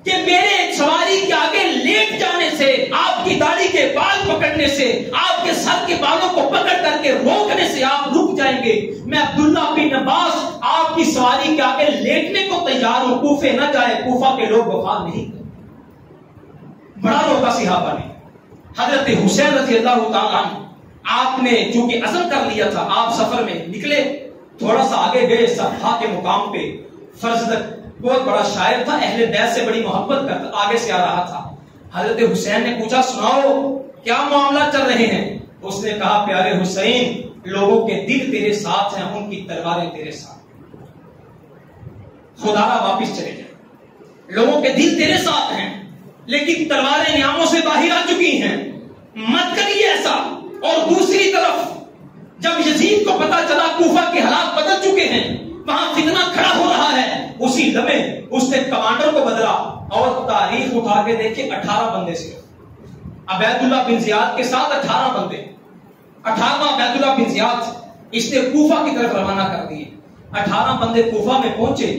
کہ میرے سواری کے آگے لیٹ جانے سے آپ کی داڑھی کے بال بال پکڑنے سے، آپ کے سر کے بالوں کو پکڑ کر کے روکنے سے آپ رک جائیں گے، میں عبداللہ بن عباس آپ کی سواری کے آگے لیٹنے کو تیار ہوں، کوفے نہ جائے، کوفہ کے لوگ وفا نہیں کریں۔ بڑا روکا صحابہ نے۔ حضرت حسین رضی اللہ تعالیٰ عنہ، آپ نے چونکہ عزم کر لیا تھا، آپ سفر میں نکلے، تھوڑا سا آگے گئے، صفحہ کے مقام پہ فرزدق بہت بڑا شاعر تھا، اہل بیت سے بڑی محبت کرتا، آگے سے آ رہا تھا۔ حضرت حسین نے پوچھا سناؤ کیا معاملات چل رہے ہیں؟ اس نے کہا پیارے حسین، لوگوں کے دل تیرے ساتھ ہیں، ان کی تلواریں تیرے ساتھ۔ خدا را واپس چلے جائیں، لوگوں کے دل تیرے ساتھ ہیں لیکن تلواریں نیاموں سے باہر آ چکی ہیں، مت کریے ایسا۔ اور دوسری طرف جب یزید کو پتا چلا کوفہ کے حالات بدل چکے ہیں، وہاں فتنہ کھڑا ہو رہا ہے، اسی لمحے اس نے کمانڈر کو بدلا اور تاریخ اٹھا کے دیکھے 18 بندے سے، عبید اللہ بن زیاد کے ساتھ 18 بندے، 18واں عبید اللہ بن زیاد اس نے کوفہ کی طرف روانہ کر دیے۔ 18 بندے کوفہ میں پہنچے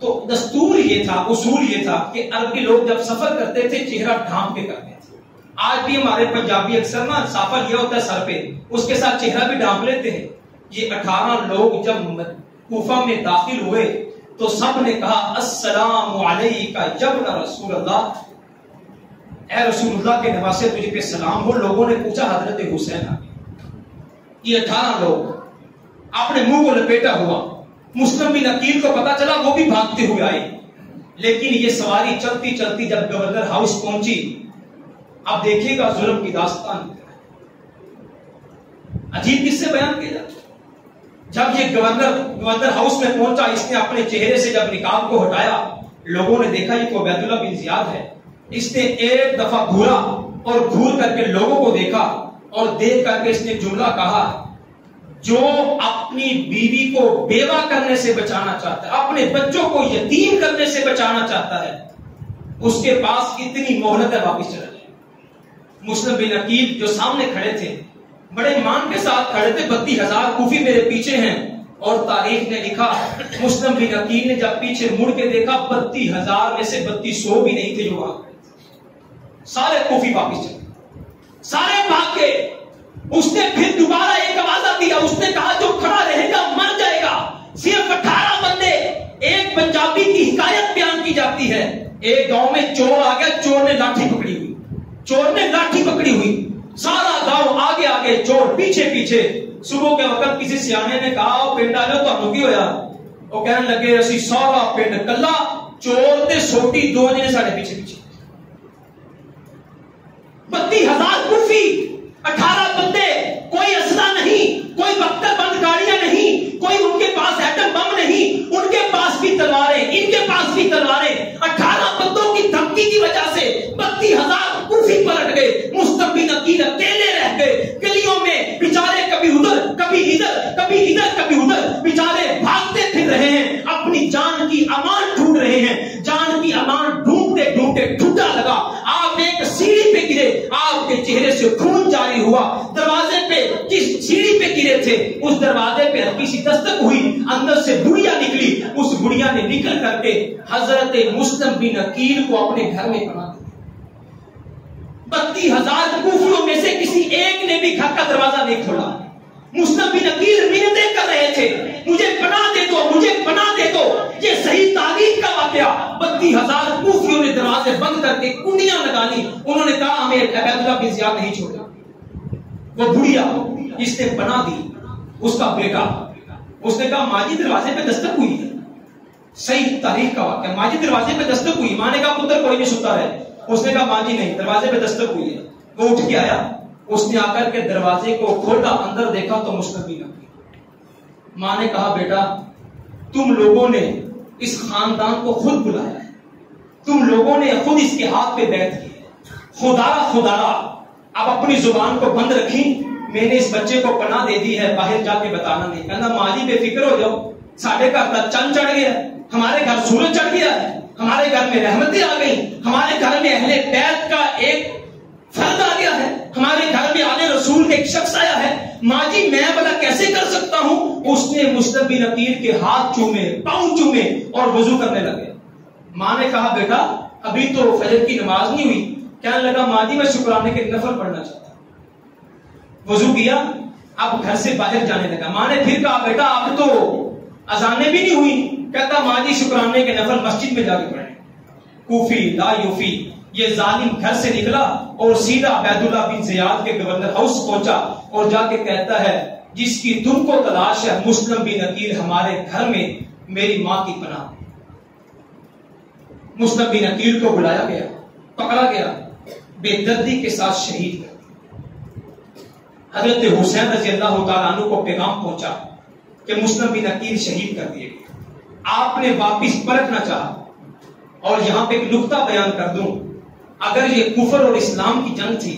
تو دستور یہ تھا، اصول یہ تھا کہ عربی لوگ جب سفر کرتے تھے چہرہ ڈھانپ کے کرتے تھے۔ آج بھی ہمارے پنجابی اکثر نا صافہ لیا ہوتا ہے سر پہ، اس کے ساتھ چہرہ بھی ڈھانپ لیتے ہیں۔ یہ 18 لوگ جب کوفہ میں داخل ہوئے تو سب نے کہا السلام علیکہ یبن رسول اللہ، اے رسول اللہ کے نواسے تجھے پہ سلام ہو۔ لوگوں نے پوچھا حضرت حسین آگے۔ یہ 18 لوگ اپنے منہ کو لپیٹا ہوا، مسلم بن عقیل کو پتا چلا، وہ بھی بھاگتے ہوئے آئے، لیکن یہ سواری چلتی چلتی جب گورنر ہاؤس پہنچی، اب دیکھیے گا ظلم کی داستان عجیب کس سے بیان کیا جاتا۔ جب یہ گورنر ہاؤس میں پہنچا، اس نے اپنے چہرے سے جب نقاب کو ہٹایا، لوگوں نے دیکھا یہ تو عبید اللہ بن زیاد ہے۔ اس نے ایک دفعہ گھورا اور گھور کر کے لوگوں کو دیکھا اور دیکھ کر کے اس نے جملہ کہا، جو اپنی بیوی کو بیوہ کرنے سے بچانا چاہتا ہے، اپنے بچوں کو یتیم کرنے سے بچانا چاہتا ہے، اس کے پاس اتنی مہلت ہے، واپس چلا جائے۔ مسلم بن عقیل جو سامنے کھڑے تھے، بڑے ایمان کے ساتھ کھڑے تھے، 32,000 کوفی میرے پیچھے ہیں، اور تاریخ نے لکھا مسلم بن عقیل نے جب پیچھے مڑ کے دیکھا 32,000 میں سے 3200 بھی نہیں تھے جو وہاں کھڑے تھے، سارے کوفی واپس چلے، سارے بھاگ گئے۔ اس نے پھر دوبارہ ایک آواز دیا، اس نے کہا جو کھڑا رہے گا مر جائے گا۔ صرف 18 بندے۔ ایک پنجابی کی حکایت بیان کی جاتی ہے، ایک گاؤں میں چور آ گیا، چور نے لاٹھی پکڑی ہوئی، چور نے لاٹھی پکڑی ہوئی، سارا گاؤں آگے آگے، چور پیچھے پیچھے۔ صبح کے وقت کسی سیانے نے کہا پنڈ آ جاؤ، تو کی ہویا؟ وہ کہنے لگے اسی سارا پنڈ کلا، چور تے سوٹی دو جنے ساڑھے پیچھے پیچھے۔ 32,000 کوفی، 18 بندے، کوئی اسلحہ نہیں، کوئی بختر بند گاڑیاں نہیں، کوئی ان کے پاس ایٹم بم نہیں، ان کے پاس بھی تلواریں، ان کے پاس بھی تلواریں۔ 18 بندوں کی دھمکی کی وجہ سے 32,000 کوفی پلٹ گئے، مسلم بن عقیل اکیلے رہ گئے گلیوں میں، بیچارے کبھی ادھر کبھی ادھر، کبھی ادھر کبھی ادھر، بیچارے بھاگتے پھر رہے ہیں، اپنی جان کی امان ڈھونڈ رہے ہیں۔ جان کی امان ڈھونڈتے ڈھونڈتے ٹھڈا لگا، آپ ایک سیڑھی پہ گرے، آپ کے چہرے سے خون جاری ہوا، دروازے پہ جس سیڑھی پہ گرے تھے اس دروازے پہ ہلکی سی دستک ہوئی، اندر سے بڑھیا نکلی، اس بڑھیا نے نکل کر کے حضرت مسلم بن عقیل کو اپنے گھر میں پناہ دی۔ 32,000 کوفیوں میں سے کسی ایک نے بھی گھر کا دروازہ نہیں کھولا۔ مسلم بن عقیل منتیں کر رہے تھے، مجھے پناہ دے دو، مجھے پناہ دے دو۔ یہ صحیح تاریخ کا واقعہ۔ 32,000 کوفیوں نے دروازے بند کر کے کنڈیاں لگا لی، انہوں نے کہا ہمیں عبید اللہ بن زیاد نہیں چھوڑا۔ وہ بڑھیا جس نے پناہ دی، اس کا بیٹا، اس نے کہا ماجی دروازے پہ دستک ہوئی ہے۔ صحیح تاریخ کا واقعہ، ماجی دروازے پہ دستک ہوئی۔ ماں نے کہا پتر کوئی نہیں ستا رہے، اس نے کہا ماجی نہیں، دروازے پہ دستک ہوئی ہے۔ وہ اٹھ کے آیا، اس نے آ کر کے دروازے کو کھولا، اندر دیکھا تو مسلم بن عقیل۔ ماں نے کہا بیٹا تم لوگوں نے اس خاندان کو خود بلایا ہے، تم لوگوں نے خود اس کے ہاتھ پہ بیعت کی ہے، خدارا اب اپنی زبان کو بند رکھی، میں نے اس بچے کو پناہ دے دی ہے، باہر جا کے بتانا نہیں۔ کہنا ماں جی بے فکر ہو جاؤ، ساڑھے گھر کا چند چڑھ گیا، ہمارے گھر سورج چڑھ گیا ہے، ہمارے گھر میں رحمتیں آ گئی، ہمارے گھر میں اہل بیت کا ایک فرد آ گیا ہے، ہمارے گھر میں آل رسول کا ایک شخص آیا ہے۔ ماں جی میں بھلا کیسے کر سکتا ہوں؟ اس نے مسلم بن عقیل کے ہاتھ چومے، پاؤں چومے اور وضو کرنے لگے۔ ماں نے کہا بیٹا ابھی تو فجر کی نماز نہیں ہوئی۔ کہنے لگا ماں جی میں شکرانے کے نفل پڑھنا چاہتا ہوں۔ وضو کیا، اب گھر سے باہر جانے لگا. ماں نے پھر کہا بیٹا اب تو اذانیں بھی نہیں ہوئی. کہتا ماں جی شکرانے کے نفل مسجد میں جا کے پڑھیں. کوفی لا یوفی. یہ ظالم گھر سے نکلا اور سیدھا عبید اللہ بن زیاد کے گورنر ہاؤس پہنچا اور جا کے کہتا ہے جس کی تم کو تلاش ہے مسلم بن عقیل ہمارے گھر میں میری ماں کی پناہ. مسلم بن عقیل کو بلایا گیا، پکڑا گیا، بے دردی کے ساتھ شہید کر. حضرت حسین رضی اللہ تعالیٰ عنہ کو پیغام پہنچا کہ مسلم بن عقیل شہید کر دیے گئے. آپ نے واپس پلٹنا چاہا. اور یہاں پہ ایک نقطہ بیان کر دوں، اگر یہ کفر اور اسلام کی جنگ تھی،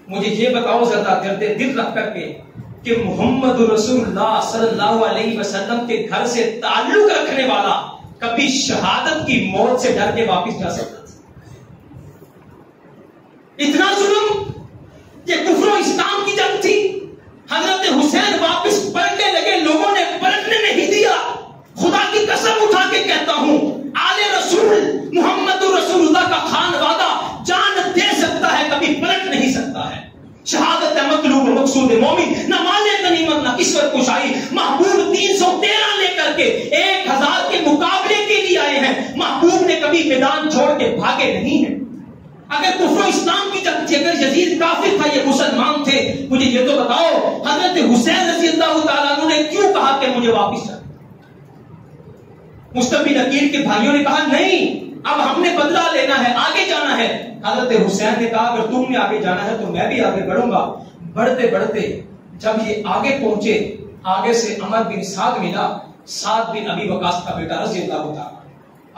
مجھے یہ بتاؤ ذرا دل رکھ کر کے کہ محمد رسول اللہ صلی اللہ علیہ وسلم کے گھر سے تعلق رکھنے والا کبھی شہادت کی موت سے ڈر کے واپس جا سکتا تھا؟ اتنا ظلم، یہ کفر و اسلام کی جنگ تھی. حضرت حسین واپس پلٹنے لگے، لوگوں نے پلٹنے نہیں دیا. خدا کی قسم اٹھا کے کہتا ہوں آل رسول محمد رسول اللہ کا خانوادہ جان دے سکتا ہے، کبھی پلٹ نہیں سکتا ہے. شہادت مطلوب مقصود مومن، نہ مال غنیمت نہ کسوت کشائی. محبوب 313 لے کر کے 1000 کے مقابلے کے لیے آئے ہیں. محبوب نے کبھی میدان چھوڑ کے بھاگے نہیں ہیں. اگر کفر و اسلام کی جنگ تھی، اگر یزید کافر تھا یہ مسلمان تھے، مجھے یہ تو بتاؤ حضرت حسین رضی اللہ تعالیٰ عنہ نے کیوں کہا کہ مجھے واپس جانا؟ مسلم بن عقیل کے بھائیوں نے کہا نہیں، اب ہم نے بدلہ لینا ہے، آگے جانا ہے. حضرت حسین نے کہا اگر تم نے آگے جانا ہے تو میں بھی آگے بڑھوں گا. بڑھتے بڑھتے جب یہ آگے پہنچے، آگے سے عمر بن سعد ملا، سعد بن ابی وقاص کا بیٹا رضی اللہ تعالیٰ.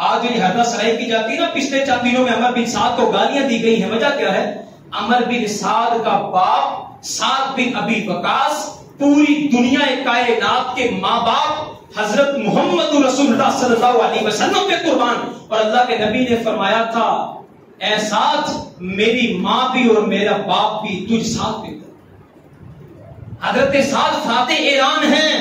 آج یہ حیدر سرائی کی جاتی ہے نا، پچھلے 4 دنوں میں عمر بن سعد کو گالیاں دی گئی ہیں. وجہ کیا ہے؟ عمر بن سعد کا باپ سعد بن ابی وقاص پوری دنیا کائنات کے ماں باپ حضرت محمد رسول اللہ صلی اللہ علیہ وسلم پہ قربان. اور اللہ کے نبی نے فرمایا تھا اے سعد میری ماں بھی اور میرا باپ بھی تجھ ساتھ بھی. حضرت سعد فاتح ایران ہیں،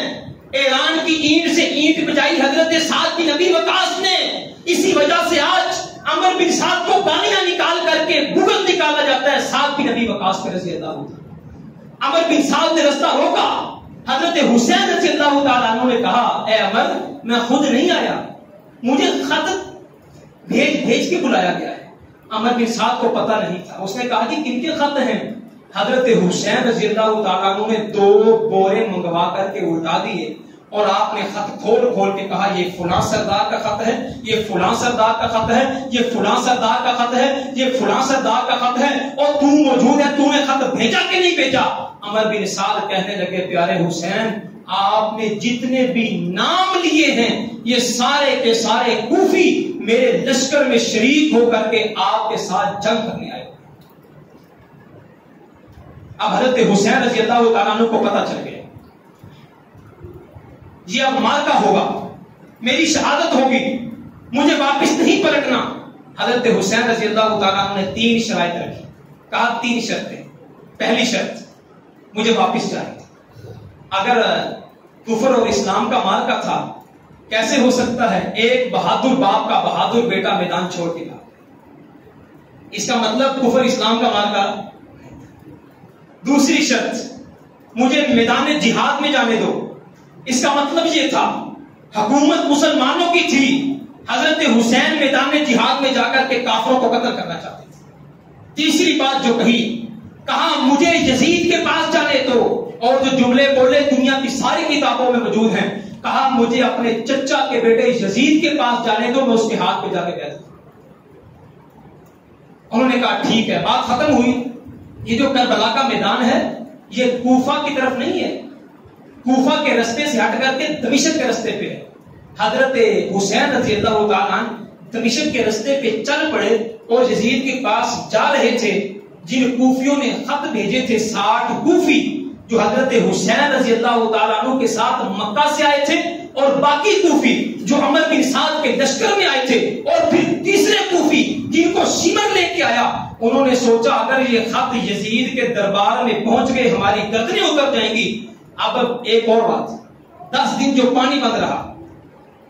ایران کی اینٹ سے اینٹ بجائی حضرت سعد بن ابی وقاص نے. اسی وجہ سے آج عمر بن سعد کو گالیاں نکال کر کے بغض نکالا جاتا ہے سعد بن ابی وقاص پہ رضی اللہ عنہ. عمر بن سعد نے رستہ روکا. حضرت حسین رضی اللہ تعالیٰ عنہ نے کہا اے عمر میں خود نہیں آیا، مجھے خط بھیج کے بلایا گیا ہے. عمر بن سعد کو پتہ نہیں تھا. اس نے کہا جی کن کے خط ہیں؟ حضرت حسین رضی اللہ تعالیٰ عنہ نے 2 بورے منگوا کر کے الٹا دیے اور آپ نے خط کھول کھول کے کہا یہ فلاں سردار کا خط ہے، یہ فلاں سردار کا خط ہے، یہ فلاں سردار کا خط ہے، یہ فلاں سردار کا خط ہے، اور تو موجود ہے، تو نے خط بھیجا کہ نہیں بھیجا؟ عمر بن سعد کہنے لگے پیارے حسین آپ نے جتنے بھی نام لیے ہیں یہ سارے کے سارے کوفی میرے لشکر میں شریک ہو کر کے آپ کے ساتھ جنگ کرنے آئے. اب حضرت حسین رضی اللہ تعالیٰ عنہ کو پتہ چل گیا یہ اب مارکا ہوگا، میری شہادت ہوگی، مجھے واپس نہیں پلٹنا. حضرت حسین رضی اللہ تعالیٰ عنہ نے 3 شرائط رکھی. کہا 3 شرطیں. پہلی شرط مجھے واپس جانا. اگر کفر اور اسلام کا مارکا تھا کیسے ہو سکتا ہے ایک بہادر باپ کا بہادر بیٹا میدان چھوڑ کے گیا؟ اس کا مطلب کفر اسلام کا مارکا. دوسری شرط مجھے میدان جہاد میں جانے دو. اس کا مطلب یہ تھا حکومت مسلمانوں کی تھی، حضرت حسین میدان جہاد میں جا کر کے کافروں کو قتل کرنا چاہتے تھے. تیسری بات جو کہا مجھے یزید کے پاس جانے دو، اور جو جملے بولے دنیا کی ساری کتابوں میں موجود ہیں. کہا مجھے اپنے چچا کے بیٹے یزید کے پاس جانے دو، میں اس کے ہاتھ پہ جا کے بیٹھ جاؤں. انہوں نے کہا ٹھیک ہے. بات ختم ہوئی. یہ جو کربلا کا میدان ہے یہ کوفہ کی طرف نہیں ہے، کوفہ کے رستے سے ہٹ کر کے دمشق کے رستے پہ ہے. حضرت حسین رضی اللہ تعالیٰ عنہ دمشق کے رستے پہ چل پڑے اور یزید کے پاس جا رہے تھے. جن کوفیوں نے خط بھیجے تھے 60 کوفی جو حضرت حسین رضی اللہ تعالیٰ عنہ کے ساتھ مکہ سے آئے تھے، اور باقی کوفی جو عمر بن سعد کے لشکر میں آئے تھے، اور پھر تیسرے کوفی جن کو شمر لے کے آیا. انہوں نے سوچا اگر یہ خط یزید کے دربار میں پہنچ گئے ہماری گردنیں اتر جائیں گی. اب ایک اور بات، 10 دن جو پانی بند رہا،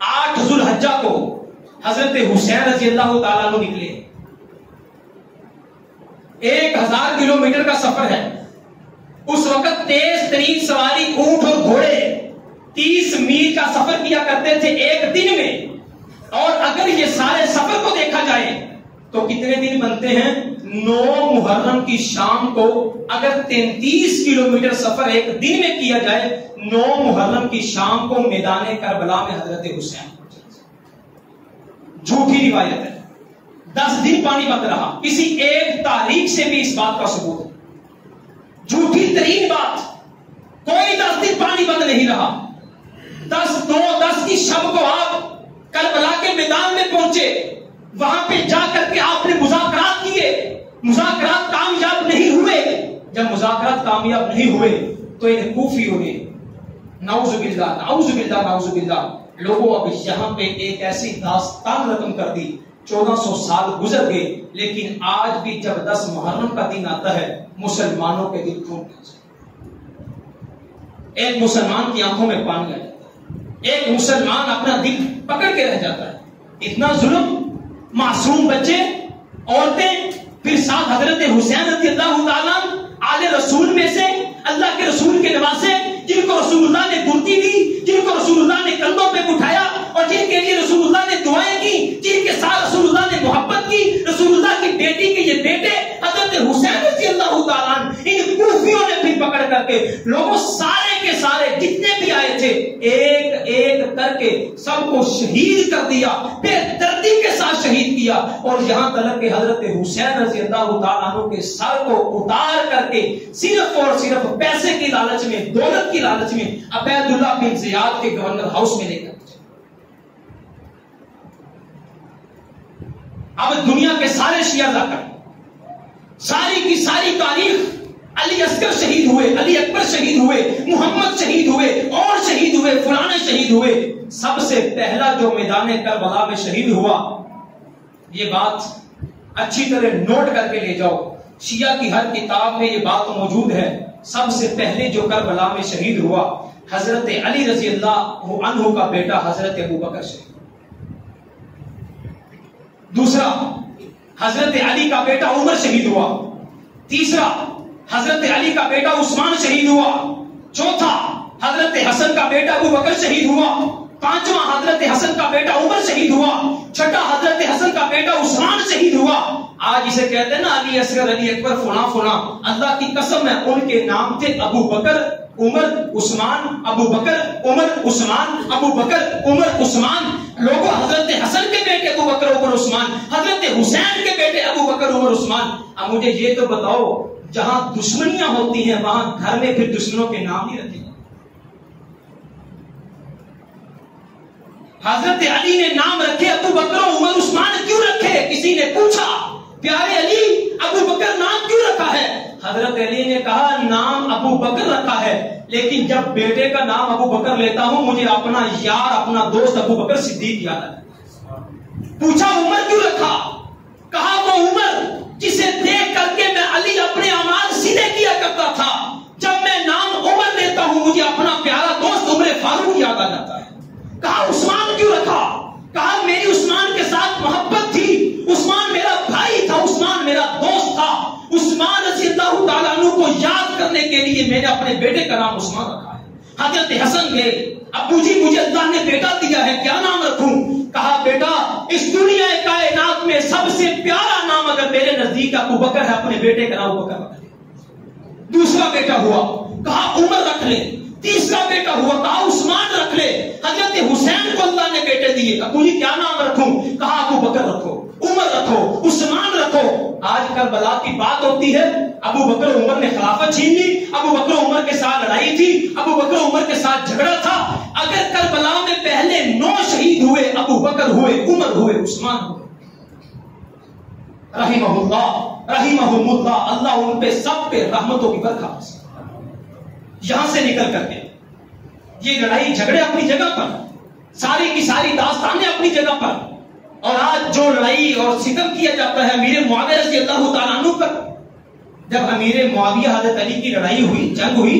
8 ذوالحجہ کو حضرت حسین رضی اللہ تعالیٰ عنہ نکلے. 1000 کلومیٹر کا سفر ہے. اس وقت تیز ترین سواری اونٹ اور گھوڑے 30 میل کا سفر کیا کرتے تھے ایک دن میں، اور اگر یہ سارے سفر کو دیکھا جائے تو کتنے دن بنتے ہیں؟ 9 محرم کی شام کو اگر 33 کلومیٹر سفر ایک دن میں کیا جائے، 9 محرم کی شام کو میدان کربلا میں حضرت حسین، جھوٹی روایت ہے، 10 دن پانی بند رہا، کسی ایک تاریخ سے بھی اس بات کا ثبوت ہے، جھوٹی ترین بات، کوئی 10 دن پانی بند نہیں رہا۔ 10 کی شب کو آپ کربلا کے میدان میں پہنچے، وہاں پہ جا کر کے آپ نے مذاکرات کیے، مذاکرات کامیاب نہیں ہوئے۔ جب مذاکرات کامیاب نہیں ہوئے تو ان کوفیوں نے نعوذ باللہ نعوذ باللہ نعوذ باللہ لوگوں اب یہاں پہ ایک ایسی داستان رقم کر دی، 1400 سال گزر گئے، لیکن آج بھی جب 10 محرم کا دن آتا ہے مسلمانوں کے دل پھوٹ جاتے ہیں، ایک مسلمان کی آنکھوں میں پانی آ جاتا ہے، ایک مسلمان اپنا دل پکڑ کے رہ جاتا ہے۔ اتنا ظلم، معصوم بچے، عورتیں، پھر ساتھ حضرت حسین رضی اللہ تعالیٰ آل رسول میں سے، اللہ کے رسول کے نواسے، جن کو رسول اللہ نے گرتی دی، جن کو رسول اللہ نے کندھوں پہ اٹھایا اور جن کے لیے رسول اللہ نے دعائیں کی، جن کے ساتھ رسول اللہ نے محبت کی، رسول اللہ کی بیٹی کے یہ بیٹے حضرت حسین رضی اللہ تعالیٰ، ان کوفیوں نے پھر پکڑ کر کے لوگوں سارے کے سارے جتنے بھی آئے تھے ایک ایک کر کے سب کو شہید کر دیا، بے دردی کے ساتھ شہید کیا، اور یہاں تک کہ حضرت حسین رضی اللہ تعالیٰ عنہ کے سر کو اتار کر کے صرف اور صرف پیسے کی لالچ میں، دولت کی لالچ میں عبید اللہ بن زیاد کے گورنر ہاؤس میں لے کر، اب دنیا کے سارے شیعہ لا کر ساری کی ساری تاریخ، علی اصغر شہید ہوئے، علی اکبر شہید ہوئے، محمد شہید ہوئے، اور شہید ہوئے، فلانے شہید ہوئے، سب سے پہلا جو میدان کربلا میں شہید ہوا، یہ بات اچھی طرح نوٹ کر کے لے جاؤ، شیعہ کی ہر کتاب میں یہ بات موجود ہے، سب سے پہلے جو کربلا میں شہید ہوا حضرت علی رضی اللہ عنہ کا بیٹا حضرت ابوبکر شہید، دوسرا حضرت علی کا بیٹا عمر شہید ہوا، تیسرا حضرت علی کا بیٹا عثمان شہید ہوا، چوتھا حضرت حسن کا بیٹا ابوبکر شہید ہوا، پانچواں حضرت حسن کا بیٹا عمر شہید ہوا، چھٹا حضرت حسن کا بیٹا عثمان شہید ہوا۔ آج اسے کہتے ہیں نا علی اصغر، علی اکبر، فلاں فلاں، اللہ کی قسم ہے ان کے نام تھے ابو بکر، عمر، عثمان، ابو بکر، عمر، عثمان، ابو بکر، عمر، عثمان۔ لوگوں حضرت حسن کے بیٹے ابو بکر، عمر، عثمان، حضرت حسین کے بیٹے ابو بکر، عمر، عثمان۔ اب مجھے یہ تو بتاؤ، جہاں دشمنیاں ہوتی ہیں وہاں گھر میں پھر دشمنوں کے نام نہیں رکھے؟ حضرت علی نے نام رکھے ابو بکر، عمر، عثمان کیوں رکھے؟ کسی نے پوچھا پیارے علی ابو بکر نام کیوں رکھا ہے؟ حضرت علی نے کہا نام ابو بکر رکھا ہے، لیکن جب بیٹے کا نام ابو بکر لیتا ہوں مجھے اپنا یار، اپنا دوست ابو بکر صدیق یاد آتا ہے۔ پوچھا عمر کیوں رکھا؟ کہا وہ عمر جسے دیکھ کر کے میں علی اپنے اعمال سیدھے کیا کرتا تھا، جب میں نام عمر لیتا ہوں مجھے اپنا پیارا دوست عمر فاروق یاد آ جاتا ہے۔ کہا عثمان کیوں رکھا؟ کہا میری عثمان کے ساتھ محبت تھی، عثمان میرا بھائی تھا، عثمان میرا دوست تھا، عثمان رضی اللہ تعالیٰ عنہ کو یاد کرنے کے لیے میں نے اپنے بیٹے کا نام عثمان رکھا ہے۔ حضرت حسن گئے، ابو جی مجھے اللہ نے بیٹا دیا ہے، کیا نام رکھوں؟ کہا بیٹا اس دنیا کائنات میں سب سے پیارا نام اگر میرے نزدیک ابو بکر ہے، اپنے بیٹے کا نام ابو بکر رکھ لے۔ دوسرا بیٹا ہوا، کہا عمر رکھ لے۔ تیسرا بیٹا ہوا، کہا عثمان رکھ لے۔ حضرت حسین کو اللہ نے بیٹے دیے، ابو جی کیا نام رکھوں؟ کہا ابو بکر رکھو، عمر رکھو، عثمان رکھو۔ آج کربلا کی بات ہوتی ہے، ابو بکر عمر نے خلافت چھین لی، ابو بکر عمر کے ساتھ لڑائی تھی، ابو بکر عمر کے ساتھ جھگڑا تھا۔ اگر کربلا میں پہلے 9 شہید ہوئے، ابو بکر ہوئے، عمر ہوئے، عثمان ہوئے، رحمہ اللہ رحمہم اللہ، اللہ ان پہ سب پہ رحمتوں کی برکھا۔ یہاں سے نکل کر کے یہ لڑائی جھگڑے اپنی جگہ پر، ساری کی ساری داستانیں اپنی جگہ پر، اور آج جو لڑائی اور ستم کیا جاتا ہے امیر معاویہ رضی اللہ تعالیٰ عنہ پر، جب امیر معاویہ حضرت علی کی لڑائی ہوئی، جنگ ہوئی،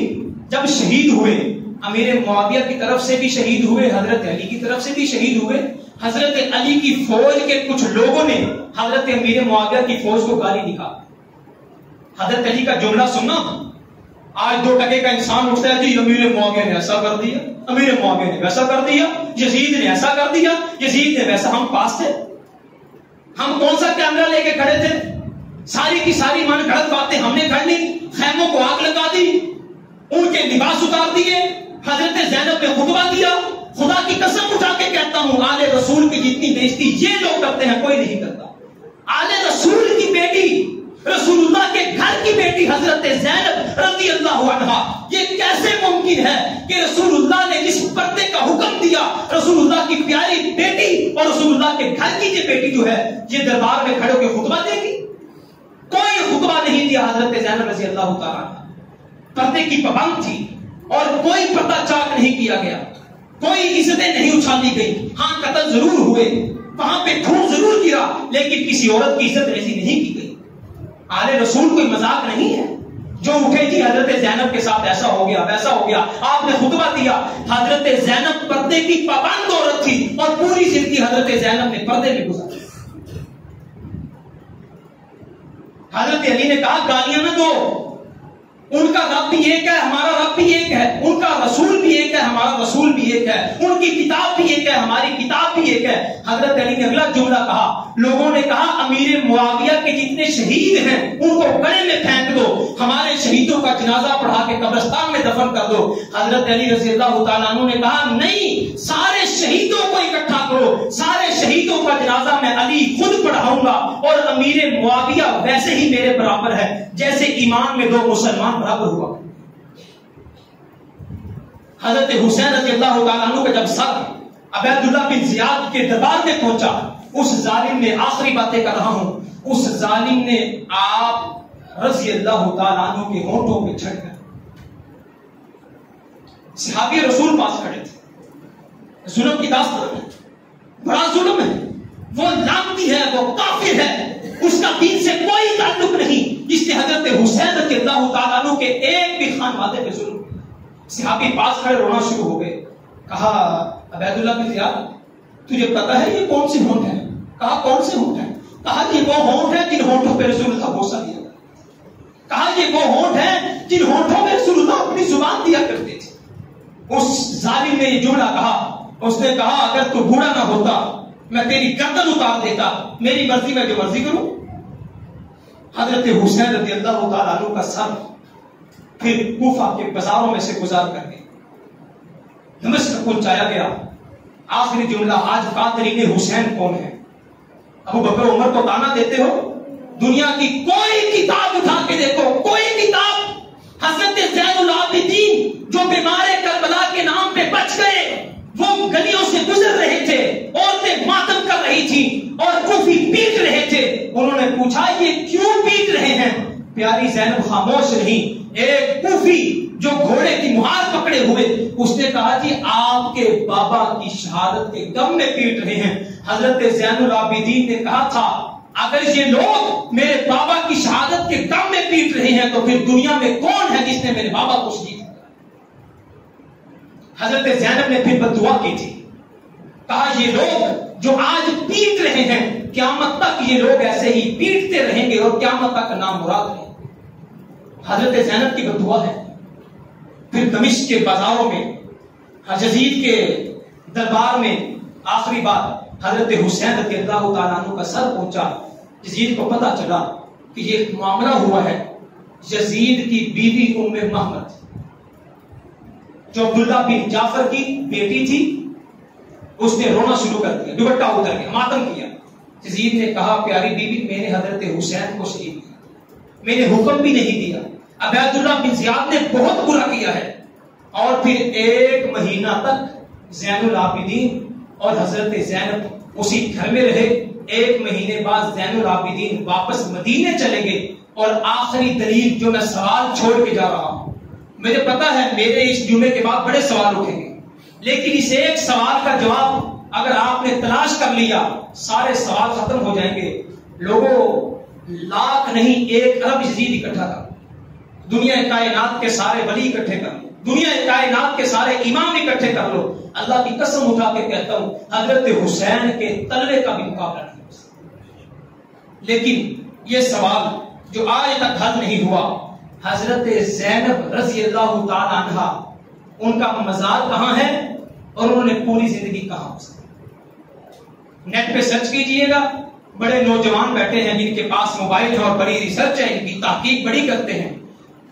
جب شہید ہوئے، امیر معاویہ کی طرف سے بھی شہید ہوئے، حضرت علی کی طرف سے بھی شہید ہوئے۔ حضرت علی کی فوج کے کچھ لوگوں نے حضرت امیر معاویہ کی فوج کو گالی دکھا۔ حضرت علی کا جملہ سننا، آج 2 ٹکے کا انسان اٹھتا ہے جی امیر معاویہ نے ایسا کر دیا، امیر معاویہ نے ویسا کر دیا، یزید نے ایسا کر دیا، یزید نے ویسا. ہم پاس تھے؟ ہم کون سا کیمرہ لے کے کھڑے تھے؟ ساری کی ساری من گھڑت باتیں ہم نے کر لی، خیموں کو آگ لگا دی، ان کے لباس اتار دیے، حضرت زینب نے خطبہ دیا. خدا کی قسم اٹھا کے کہتا ہوں آل رسول کی جتنی بےزتی یہ لوگ کرتے ہیں کوئی نہیں کرتا. آل رسول کی بیٹی، رسول اللہ کے گھر کی بیٹی حضرت زینب رضی اللہ عنہا، یہ کیسے ممکن ہے کہ رسول اللہ نے جس پردے کا حکم دیا، رسول اللہ کی پیاری بیٹی اور رسول اللہ کے گھر کی یہ بیٹی جو ہے یہ دربار میں کھڑے ہو کے خطبہ دے گی؟ کوئی خطبہ نہیں دیا. حضرت زینب رضی اللہ تعالیٰ پردے کی پابند تھی اور کوئی پردہ چاک نہیں کیا گیا، کوئی عزتیں نہیں اچھالی گئی. ہاں قتل ضرور ہوئے، وہاں پہ خون ضرور گرا، لیکن کسی عورت کی عزت ایسی نہیں کی گئی. آل رسول کوئی مذاق نہیں ہے جو اٹھے جی حضرت زینب کے ساتھ ایسا ہو گیا ویسا ہو گیا. آپ نے خطبہ دیا. حضرت زینب پردے کی پابند عورت تھی اور پوری زندگی حضرت زینب نے پردے میں گزاری. حضرت علی نے کہا گالیاں نہ دو، ان کا رب بھی ایک ہے، ہمارا رب بھی ایک ہے، ان کا رسول بھی ایک ہے، ہمارا رسول بھی ایک ہے، ان کی کتاب بھی ایک ہے، ہماری کتاب بھی ایک ہے. حضرت علی نے اگلا جملہ کہا، لوگوں نے کہا امیر معاویہ کے جتنے شہید ہیں ان کو گڑھے میں پھینک دو، ہمارے شہیدوں کا جنازہ پڑھا کے قبرستان میں دفن کر دو. حضرت علی رضی اللہ تعالیٰ عنہ نے کہا نہیں، سارے شہیدوں کو اکٹھا کرو، سارے شہیدوں کا جنازہ میں علی خود پڑھاؤں گا، اور امیر معاویہ ویسے ہی میرے برابر ہے جیسے ایمان میں 2 مسلمان برابر ہوا. حضرت حسین رضی اللہ تعالیٰ عنہ کا جب سر عبید اللہ بن زیاد کے دربار میں پہنچا، اس ظالم نے، آخری باتیں کر رہا ہوں، اس ظالم نے آپ رضی اللہ تعالیٰ عنہ کے ہونٹوں پہ چھڑ کر، صحابی رسول پاس کھڑے تھے. ظلم کی داستان ہے، بڑا ظلم ہے، وہ لعنتی ہے، وہ کافر ہے، اس کا دین سے کوئی تعلق نہیں، جس نے حضرت حسین رضی اللہ تعالیٰ عنہ کے ایک بھی خانوادے پہ ظلم. صحابی پاس کھڑے رونا شروع ہو گئے. کہا عبید اللہ بن زیاد تجھے پتا ہے یہ کون سے ہونٹ ہیں؟ کہا کون سے ہونٹ ہیں؟ کہا یہ وہ ہونٹ ہیں جن ہونٹوں پہ رسول اللہ بوسہ دیا. کہا یہ وہ ہونٹ ہیں جن ہونٹوں پہ رسول اللہ اپنی زبان دیا کرتے تھے. اس ظالم نے یہ جملہ کہا، اس نے کہا اگر تو بوڑھا نہ ہوتا میں تیری گردن اتار دیتا، میری مرضی میں جو مرضی کروں. حضرت حسین رضی اللہ تعالیٰ عنہ کا سر پھر کوفہ کے بازاروں میں سے گزار کر کے دمشق پہنچایا گیا. آخری جملہ، آج قاتلین حسین کون ہے؟ ابو بکر عمر کو تانا دیتے ہو؟ دنیا کی کوئی کتاب اٹھا کے دیکھو، کوئی کتاب. حضرت زین العابدین جو بیمار کربلا کے نام پہ بچ گئے، وہ گلیوں سے گزر رہے تھے، عورتیں ماتم کر رہی تھی اور کوفی پیٹ رہے تھے. انہوں نے پوچھا یہ کیوں پیٹ رہے ہیں؟ پیاری زینب خاموش نہیں. ایک کوفی جو گھوڑے کی مہار پکڑے ہوئے، اس نے کہا جی آپ کے بابا کی شہادت کے غم میں پیٹ رہے ہیں. حضرت زین العابدین نے کہا تھا اگر یہ لوگ میرے بابا کی شہادت کے غم میں پیٹ رہے ہیں تو پھر دنیا میں کون ہے جس نے میرے بابا کو شہید کیا؟ حضرت زینب نے پھر بددعا کی تھی. کہا یہ لوگ جو آج پیٹ رہے ہیں قیامت تک یہ لوگ ایسے ہی پیٹتے رہیں گے اور قیامت تک نام مراد رہیں گے. حضرت زینب کی بددعا ہے. پھر دمشق کے بازاروں میں یزید کے دربار میں آخری بار حضرت حسین رضی اللہ تعالیٰ عنہ کا سر پہنچا. یزید کو پتا چلا کہ یہ معاملہ ہوا ہے. یزید کی بیوی ام محمد جو عبداللہ بن جعفر کی بیٹی تھی، اس نے رونا شروع کر دیا، دوپٹہ اتر گیا، ماتم کیا. یزید نے کہا پیاری بیوی میں نے حضرت حسین کو شہید کیا، میں نے حکم بھی نہیں دیا. عبید اللہ بن زیاد نے بہت برا کیا ہے. اور پھر 1 مہینہ تک زین العابدین اور حضرت زینب اسی گھر میں رہے. 1 مہینے بعد زین العابدین واپس مدینے چلے گئے. اور آخری دلیل جو میں سوال چھوڑ کے جا رہا ہوں، مجھے پتا ہے میرے اس جمعے کے بعد بڑے سوال اٹھیں گے، لیکن اس ایک سوال کا جواب اگر آپ نے تلاش کر لیا سارے سوال ختم ہو جائیں گے. لوگوں 1 لاکھ نہیں 1 ارب یزید اکٹھا کر، دنیا کائنات کے سارے ولی اکٹھے کر لو، دنیا کائنات کے سارے امام اکٹھے کر لو. اللہ کی قسم اٹھا کے کہتا ہوں حضرت حسین کے تلوے کا بھی مقابلہ نہیں ہو سکتا. لیکن یہ سوال جو آج تک حل نہیں ہوا، حضرت زینب رضی اللہ تعالی عنہ ان کا مزار کہاں ہے اور انہوں نے پوری زندگی کہاں گزاری؟ نیٹ پہ سرچ کیجئے گا، بڑے نوجوان بیٹھے ہیں جن کے پاس موبائل ہے اور بڑی ریسرچ ہے، ان کی تحقیق بڑی کرتے ہیں.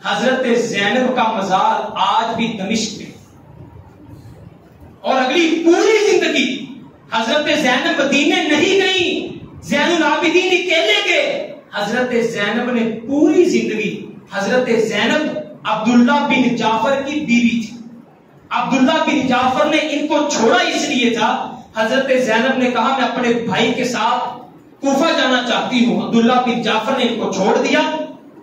حضرت زینب کا مزار آج بھی دمشق میں، اور اگلی پوری زندگی حضرت زینب مدینے نہیں گئی، زین العابدین اکیلے گئے. حضرت زینب نے پوری زندگی، حضرت زینب عبداللہ بن جعفر کی بیوی تھی. عبداللہ بن جعفر نے ان کو چھوڑا اس لیے تھا، حضرت زینب نے کہا میں اپنے بھائی کے ساتھ کوفہ جانا چاہتی ہوں. عبداللہ بن جعفر نے ان کو چھوڑ دیا،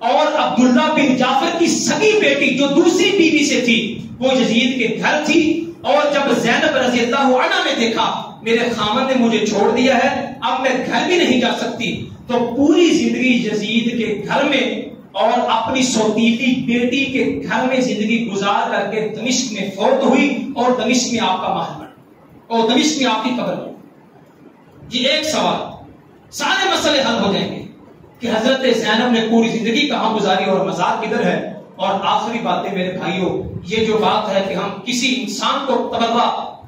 اور عبداللہ بن جعفر کی سگی بیٹی جو دوسری بیوی سے تھی وہ یزید کے گھر تھی. اور جب زینب رضی اللہ عنہ نے دیکھا میرے خامن نے مجھے چھوڑ دیا ہے، اب میں گھر بھی نہیں جا سکتی، تو پوری زندگی یزید کے گھر میں اور اپنی سوتیلی بیٹی کے گھر میں زندگی گزار کر کے دمشق میں فوت ہوئی، اور دمشق میں آپ کا محل بنا، اور دمشق میں آپ کی قبر بنی. یہ ایک سوال، سارے مسئلے حل ہو جائیں گے کہ حضرت زینب نے پوری زندگی کہاں گزاری اور مزار کدھر ہے. اور آخری باتیں میرے بھائیوں، یہ جو بات ہے کہ ہم کسی انسان کو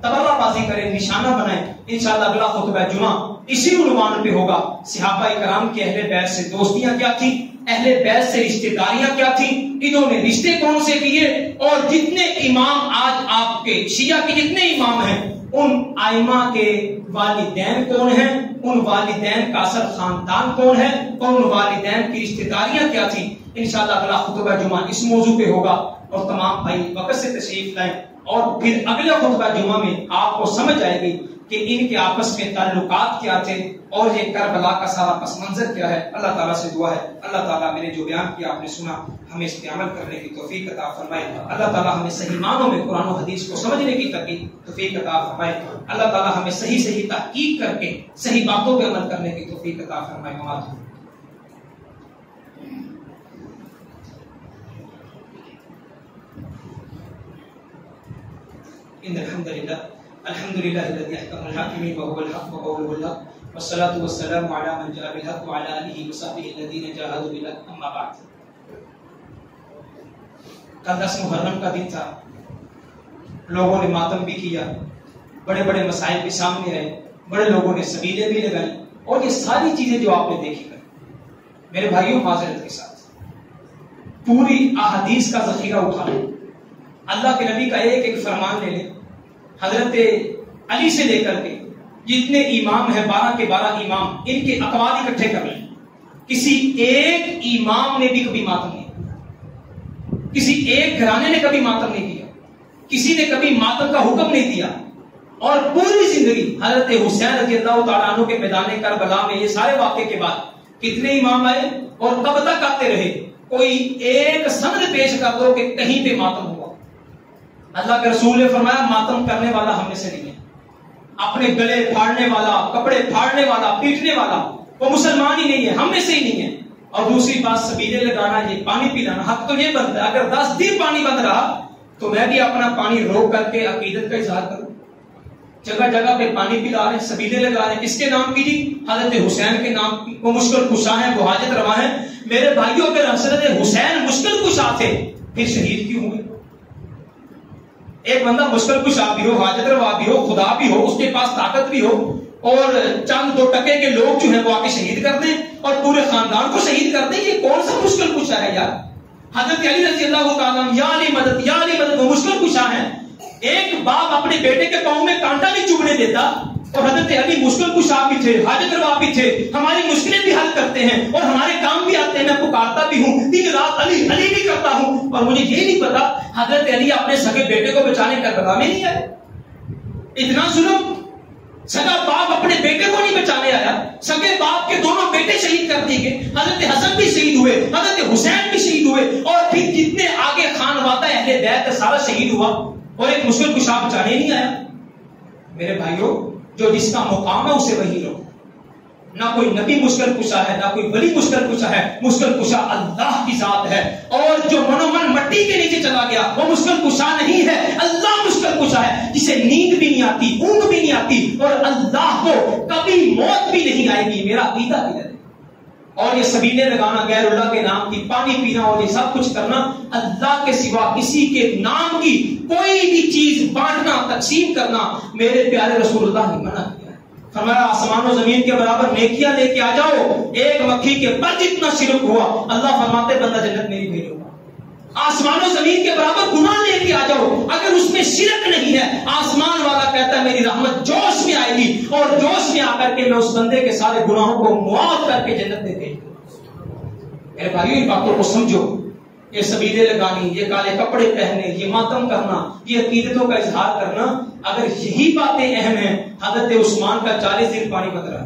تبرہ بازی کریں، نشانہ بنائیں، انشاءاللہ اگلا خطبہ جمعہ اسی عنوان پہ ہوگا. صحابہ کرام کی اہل بیت سے دوستیاں کیا تھی، اہل بیت سے رشتہ داریاں کیا تھیں، انہوں نے رشتے کون سے کیے، اور جتنے امام آج آپ کے شیعہ کے جتنے امام ہیں ان ائمہ کے والدین کون ہیں، ان والدین کا اصل خاندان کون ہے، اور ان والدین کی رشتہ داریاں کیا تھیں. انشاءاللہ اگلا خطبہ جمعہ اس موضوع پہ ہوگا، اور تمام بھائی وقت سے تشریف لائیں، اور پھر اگلے خطبہ جمعہ میں آپ کو سمجھ آئے گی کہ ان کے آپس میں تعلقات کیا تھے اور یہ کربلا کا سارا پس منظر کیا ہے. اللہ تعالیٰ سے دعا ہے اللہ تعالیٰ میں نے جو بیان کیا آپ نے سنا، ہمیں اس پہ عمل کرنے کی توفیق عطا فرمائے. اللہ تعالیٰ ہمیں صحیح معنوں میں قرآن و حدیث کو سمجھنے کی توفیق عطا فرمائے. اللہ تعالیٰ ہمیں صحیح تحقیق کر کے صحیح باتوں پہ عمل کرنے کی توفیق عطا فرمائے. ان الحمد لله الذي احكم الحاكمين وهو الحق وقوله الحق والصلاة والسلام على من جاء بالحق وعلى آله وصحبه الذين جاهدوا بالحق. اما بعد، کل 10 محرم کا دن تھا، لوگوں نے ماتم بھی کیا، بڑے بڑے مسائل بھی سامنے رہے، بڑے لوگوں نے سبیلیں بھی لگائی، اور یہ ساری چیزیں جو آپ نے دیکھی کر میرے بھائیوں معذرت کے ساتھ پوری احادیث کا ذخیرہ اٹھا لیں، اللہ کے نبی کا ایک ایک فرمان لے لیں، حضرت علی سے لے کر کے جتنے امام ہیں 12 کے 12 امام، ان کے اقوال اکٹھے کر لیں. کسی ایک امام نے بھی کبھی ماتم نہیں کیا، کسی ایک گھرانے نے کبھی ماتم نہیں کیا، کسی نے کبھی ماتم کا حکم نہیں دیا. اور پوری زندگی حضرت حسین رضی اللہ تعالیٰ عنہ کے میدان کربلا میں یہ سارے واقعے کے بعد کتنے امام آئے اور کب تک آتے رہے؟ کوئی ایک سند پیش کر دو کہ کہیں پہ ماتم ہوا. اللہ کے رسول نے فرمایا ماتم کرنے والا ہم میں سے نہیں ہے، اپنے گلے پھاڑنے والا، کپڑے پھاڑنے والا، پیٹنے والا وہ مسلمان ہی نہیں ہے، ہم میں سے ہی نہیں ہے. اور دوسری بات سبیلے لگانا، یہ پانی پلانا، حق تو یہ بنتا ہے اگر 10 دن پانی بند رہا تو میں بھی اپنا پانی روک کر کے عقیدت کا اظہار کروں. جگہ جگہ پہ پانی پلا رہے ہیں، سبیلے لگا رہے ہیں، کس کے نام کی جی؟ حضرت حسین کے نام کی. وہ مشکل کشا ہیں، وہ حاجت روا ہیں. میرے بھائیوں اگر حضرت حسین مشکل کشا تھے پھر شہید کیوں ہوئے؟ ایک بندہ مشکل کشا بھی ہو، حاجت روا بھی ہو، خدا بھی ہو، اس کے پاس طاقت بھی ہو، اور چند 2 ٹکے کے لوگ جو ہیں وہ آ کے شہید کر دیں اور پورے خاندان کو شہید کر دیں، یہ کون سا مشکل کشا ہے یار؟ حضرت علی رضی اللہ تعالیٰ عنہ، یا علی مدد یا علی مدد، وہ مشکل کشا ہیں. ایک باپ اپنے بیٹے کے پاؤں میں کانٹا نہیں چبھنے دیتا، اور حضرت علی مشکل کشا بھی تھے، حاجت روا بھی تھے، ہماری مشکلیں بھی حل کرتے ہیں اور ہمارے کام بھی آتے ہیں. میں پکارتا بھی ہوں، دن رات علی علی بھی کرتا ہوں، اور مجھے یہ نہیں پتا حضرت علی اپنے سگے بیٹے کو بچانے کربلا میں نہیں آئے. اتنا ظلم، سگا باپ اپنے بیٹے کو نہیں بچانے آیا، سگے باپ کے دونوں بیٹے شہید کر دیے گئے. حضرت حسن بھی شہید ہوئے، حضرت حسین بھی شہید ہوئے، اور پھر جتنے آگے خانوادہ اہل بیت سارا شہید ہوا، اور ایک مشکل کشا بچانے نہیں آیا. میرے بھائیوں، جو جس کا مقام ہے اسے وہی رہو. نہ کوئی نبی مشکل کشا ہے، نہ کوئی ولی مشکل کشا ہے. مشکل کشا اللہ کی ذات ہے، اور جو منومن مٹی کے نیچے چلا گیا وہ مشکل کشا نہیں ہے، اللہ مشکل کشا ہے، جسے نیند بھی نہیں آتی، اونگ بھی نہیں آتی، اور اللہ کو کبھی موت بھی نہیں آئے گی. میرا عقیدہ ہے. اور یہ سبیلے لگانا غیر اللہ کے نام کی، پانی پینا اور یہ سب کچھ کرنا، اللہ کے سوا کسی کے نام کی کوئی بھی چیز بانٹنا تقسیم کرنا میرے پیارے رسول اللہ نے منع کیا ہے۔ فرمایا آسمان و زمین کے برابر نیکیاں لے کے آ جاؤ، ایک مکھی کے پر جتنا شرک ہوا اللہ فرماتے بندہ جنت میں ہی بھیجو گا۔ آسمان و زمین کے برابر گناہ لے کے آ جاؤ، اگر اس میں شرک نہیں ہے آسمان والا کہتا ہے میری رحمت جوش میں آئے گی اور جوش میں آ کر کے میں اس بندے کے سارے گناہوں کو معاف کر کے جنت میں بھیج دوں گا۔ میرے بھائیو ان باتوں کو سمجھو، یہ سبیلے لگانی، یہ کالے کپڑے پہننے، یہ ماتم کرنا، یہ عقیدتوں کا اظہار کرنا، اگر یہی باتیں اہم ہیں، حضرت عثمان کا 40 دن پانی بند رہا،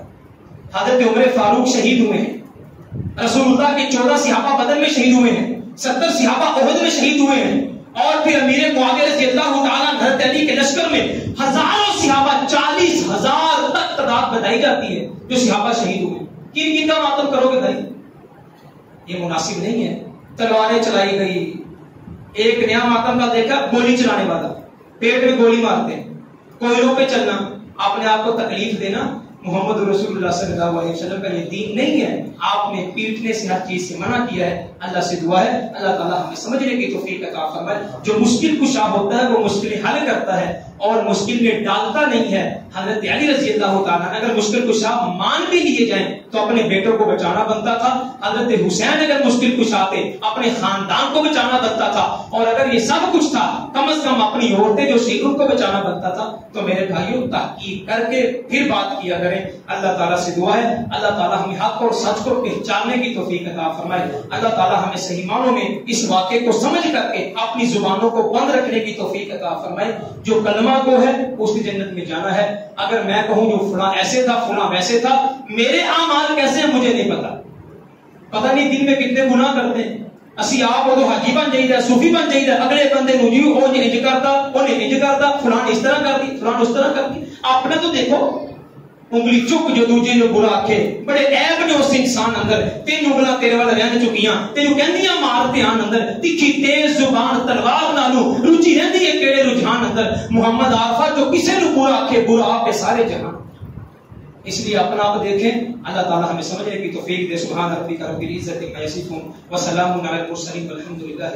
حضرت عمر فاروق شہید ہوئے ہیں، رسول اللہ کے 14 صحابہ بدر میں شہید ہوئے ہیں، 70 صحابہ احد میں شہید ہوئے ہیں، اور پھر امیر معاویہ رضی اللہ تعالیٰ حضرت علی کے لشکر میں ہزاروں صحابہ، 40,000 تک تعداد بتائی جاتی ہے جو صحابہ شہید ہوئے ہیں۔ کن کا ماتم کرو گے بھائی؟ یہ مناسب نہیں ہے۔ تلواریں چلائی گئی، ایک نیا ماتم کا دیکھا، گولی چلانے والا پیٹ میں گولی مارتے ہیں، کوئلوں پہ چلنا، اپنے آپ کو تکلیف دینا، محمد رسول اللہ صلی اللہ علیہ وسلم کا یہ دین نہیں ہے۔ آپ نے پیٹنے سے ہر چیز سے منع کیا ہے۔ اللہ سے دعا ہے اللہ تعالیٰ ہمیں سمجھنے کی توفیق عطا فرمائے۔ جو مشکل کشا ہوتا ہے وہ مشکل حل کرتا ہے اور مشکل میں ڈالتا نہیں ہے۔ حضرت علی رضی اللہ تعالیٰ اگر مشکل کشا مان بھی لیے جائیں تو اپنے بیٹوں کو بچانا بنتا تھا، حضرت حسین اگر مشکل کشا تھے اپنے خاندان کو بچانا بنتا تھا، اور اگر یہ سب کچھ تھا کم از کم اپنی عورتیں جو شہید ان کو بچانا بنتا تھا۔ تو میرے بھائیوں تحقیق کر کے پھر بات کیا کریں۔ اللہ تعالیٰ سے دعا ہے اللہ تعالیٰ ہمیں حق اور سچ کو پہچاننے کی توفیق عطا فرمائے۔ اللہ تعالیٰ ہمیں صحیح معنوں میں اس واقعے کو سمجھ کر کے اپنی زبانوں کو بند رکھنے کی توفیق عطا فرمائے۔ جو کلمہ کو ہے اس کی جنت میں جانا ہے۔ اگر میں کہوں جو فلاں ایسے تھا فلاں ویسے تھا، میرے اعمال کیسے ہیں مجھے نہیں پتا نہیں دن میں کتنے گناہ کرتے ہیں۔ اسی آپ کو تو حاجی بن جائیے، صوفی بن جائیے، اگلے بندے نو جی وہ انج کرتا انہیں انج کرتا، فلاں اس طرح کر دی فلاں اس طرح کر دی۔ اپنے تو دیکھو انگلی چک جو دوجے نو برا آکھے، بڑے عیب نے اس انسان اندر، تین انگلاں تیرے والے رہن چکیاں، تینوں کہندیاں مار دھیان اندر، تکھی تیز زبان تلوار نالوں روچی رہندی ہے کیڑے رجحان اندر۔ محمد عارفہ جو کسے نو برا آکھے برا آپ کے سارے جہان۔ اس لیے اپنا آپ دیکھیں، اللہ تعالی ہمیں سمجھنے کی توفیق دے۔ سبحان ربک رب العزت عما یصفون وسلام علی المرسلین والحمد للہ۔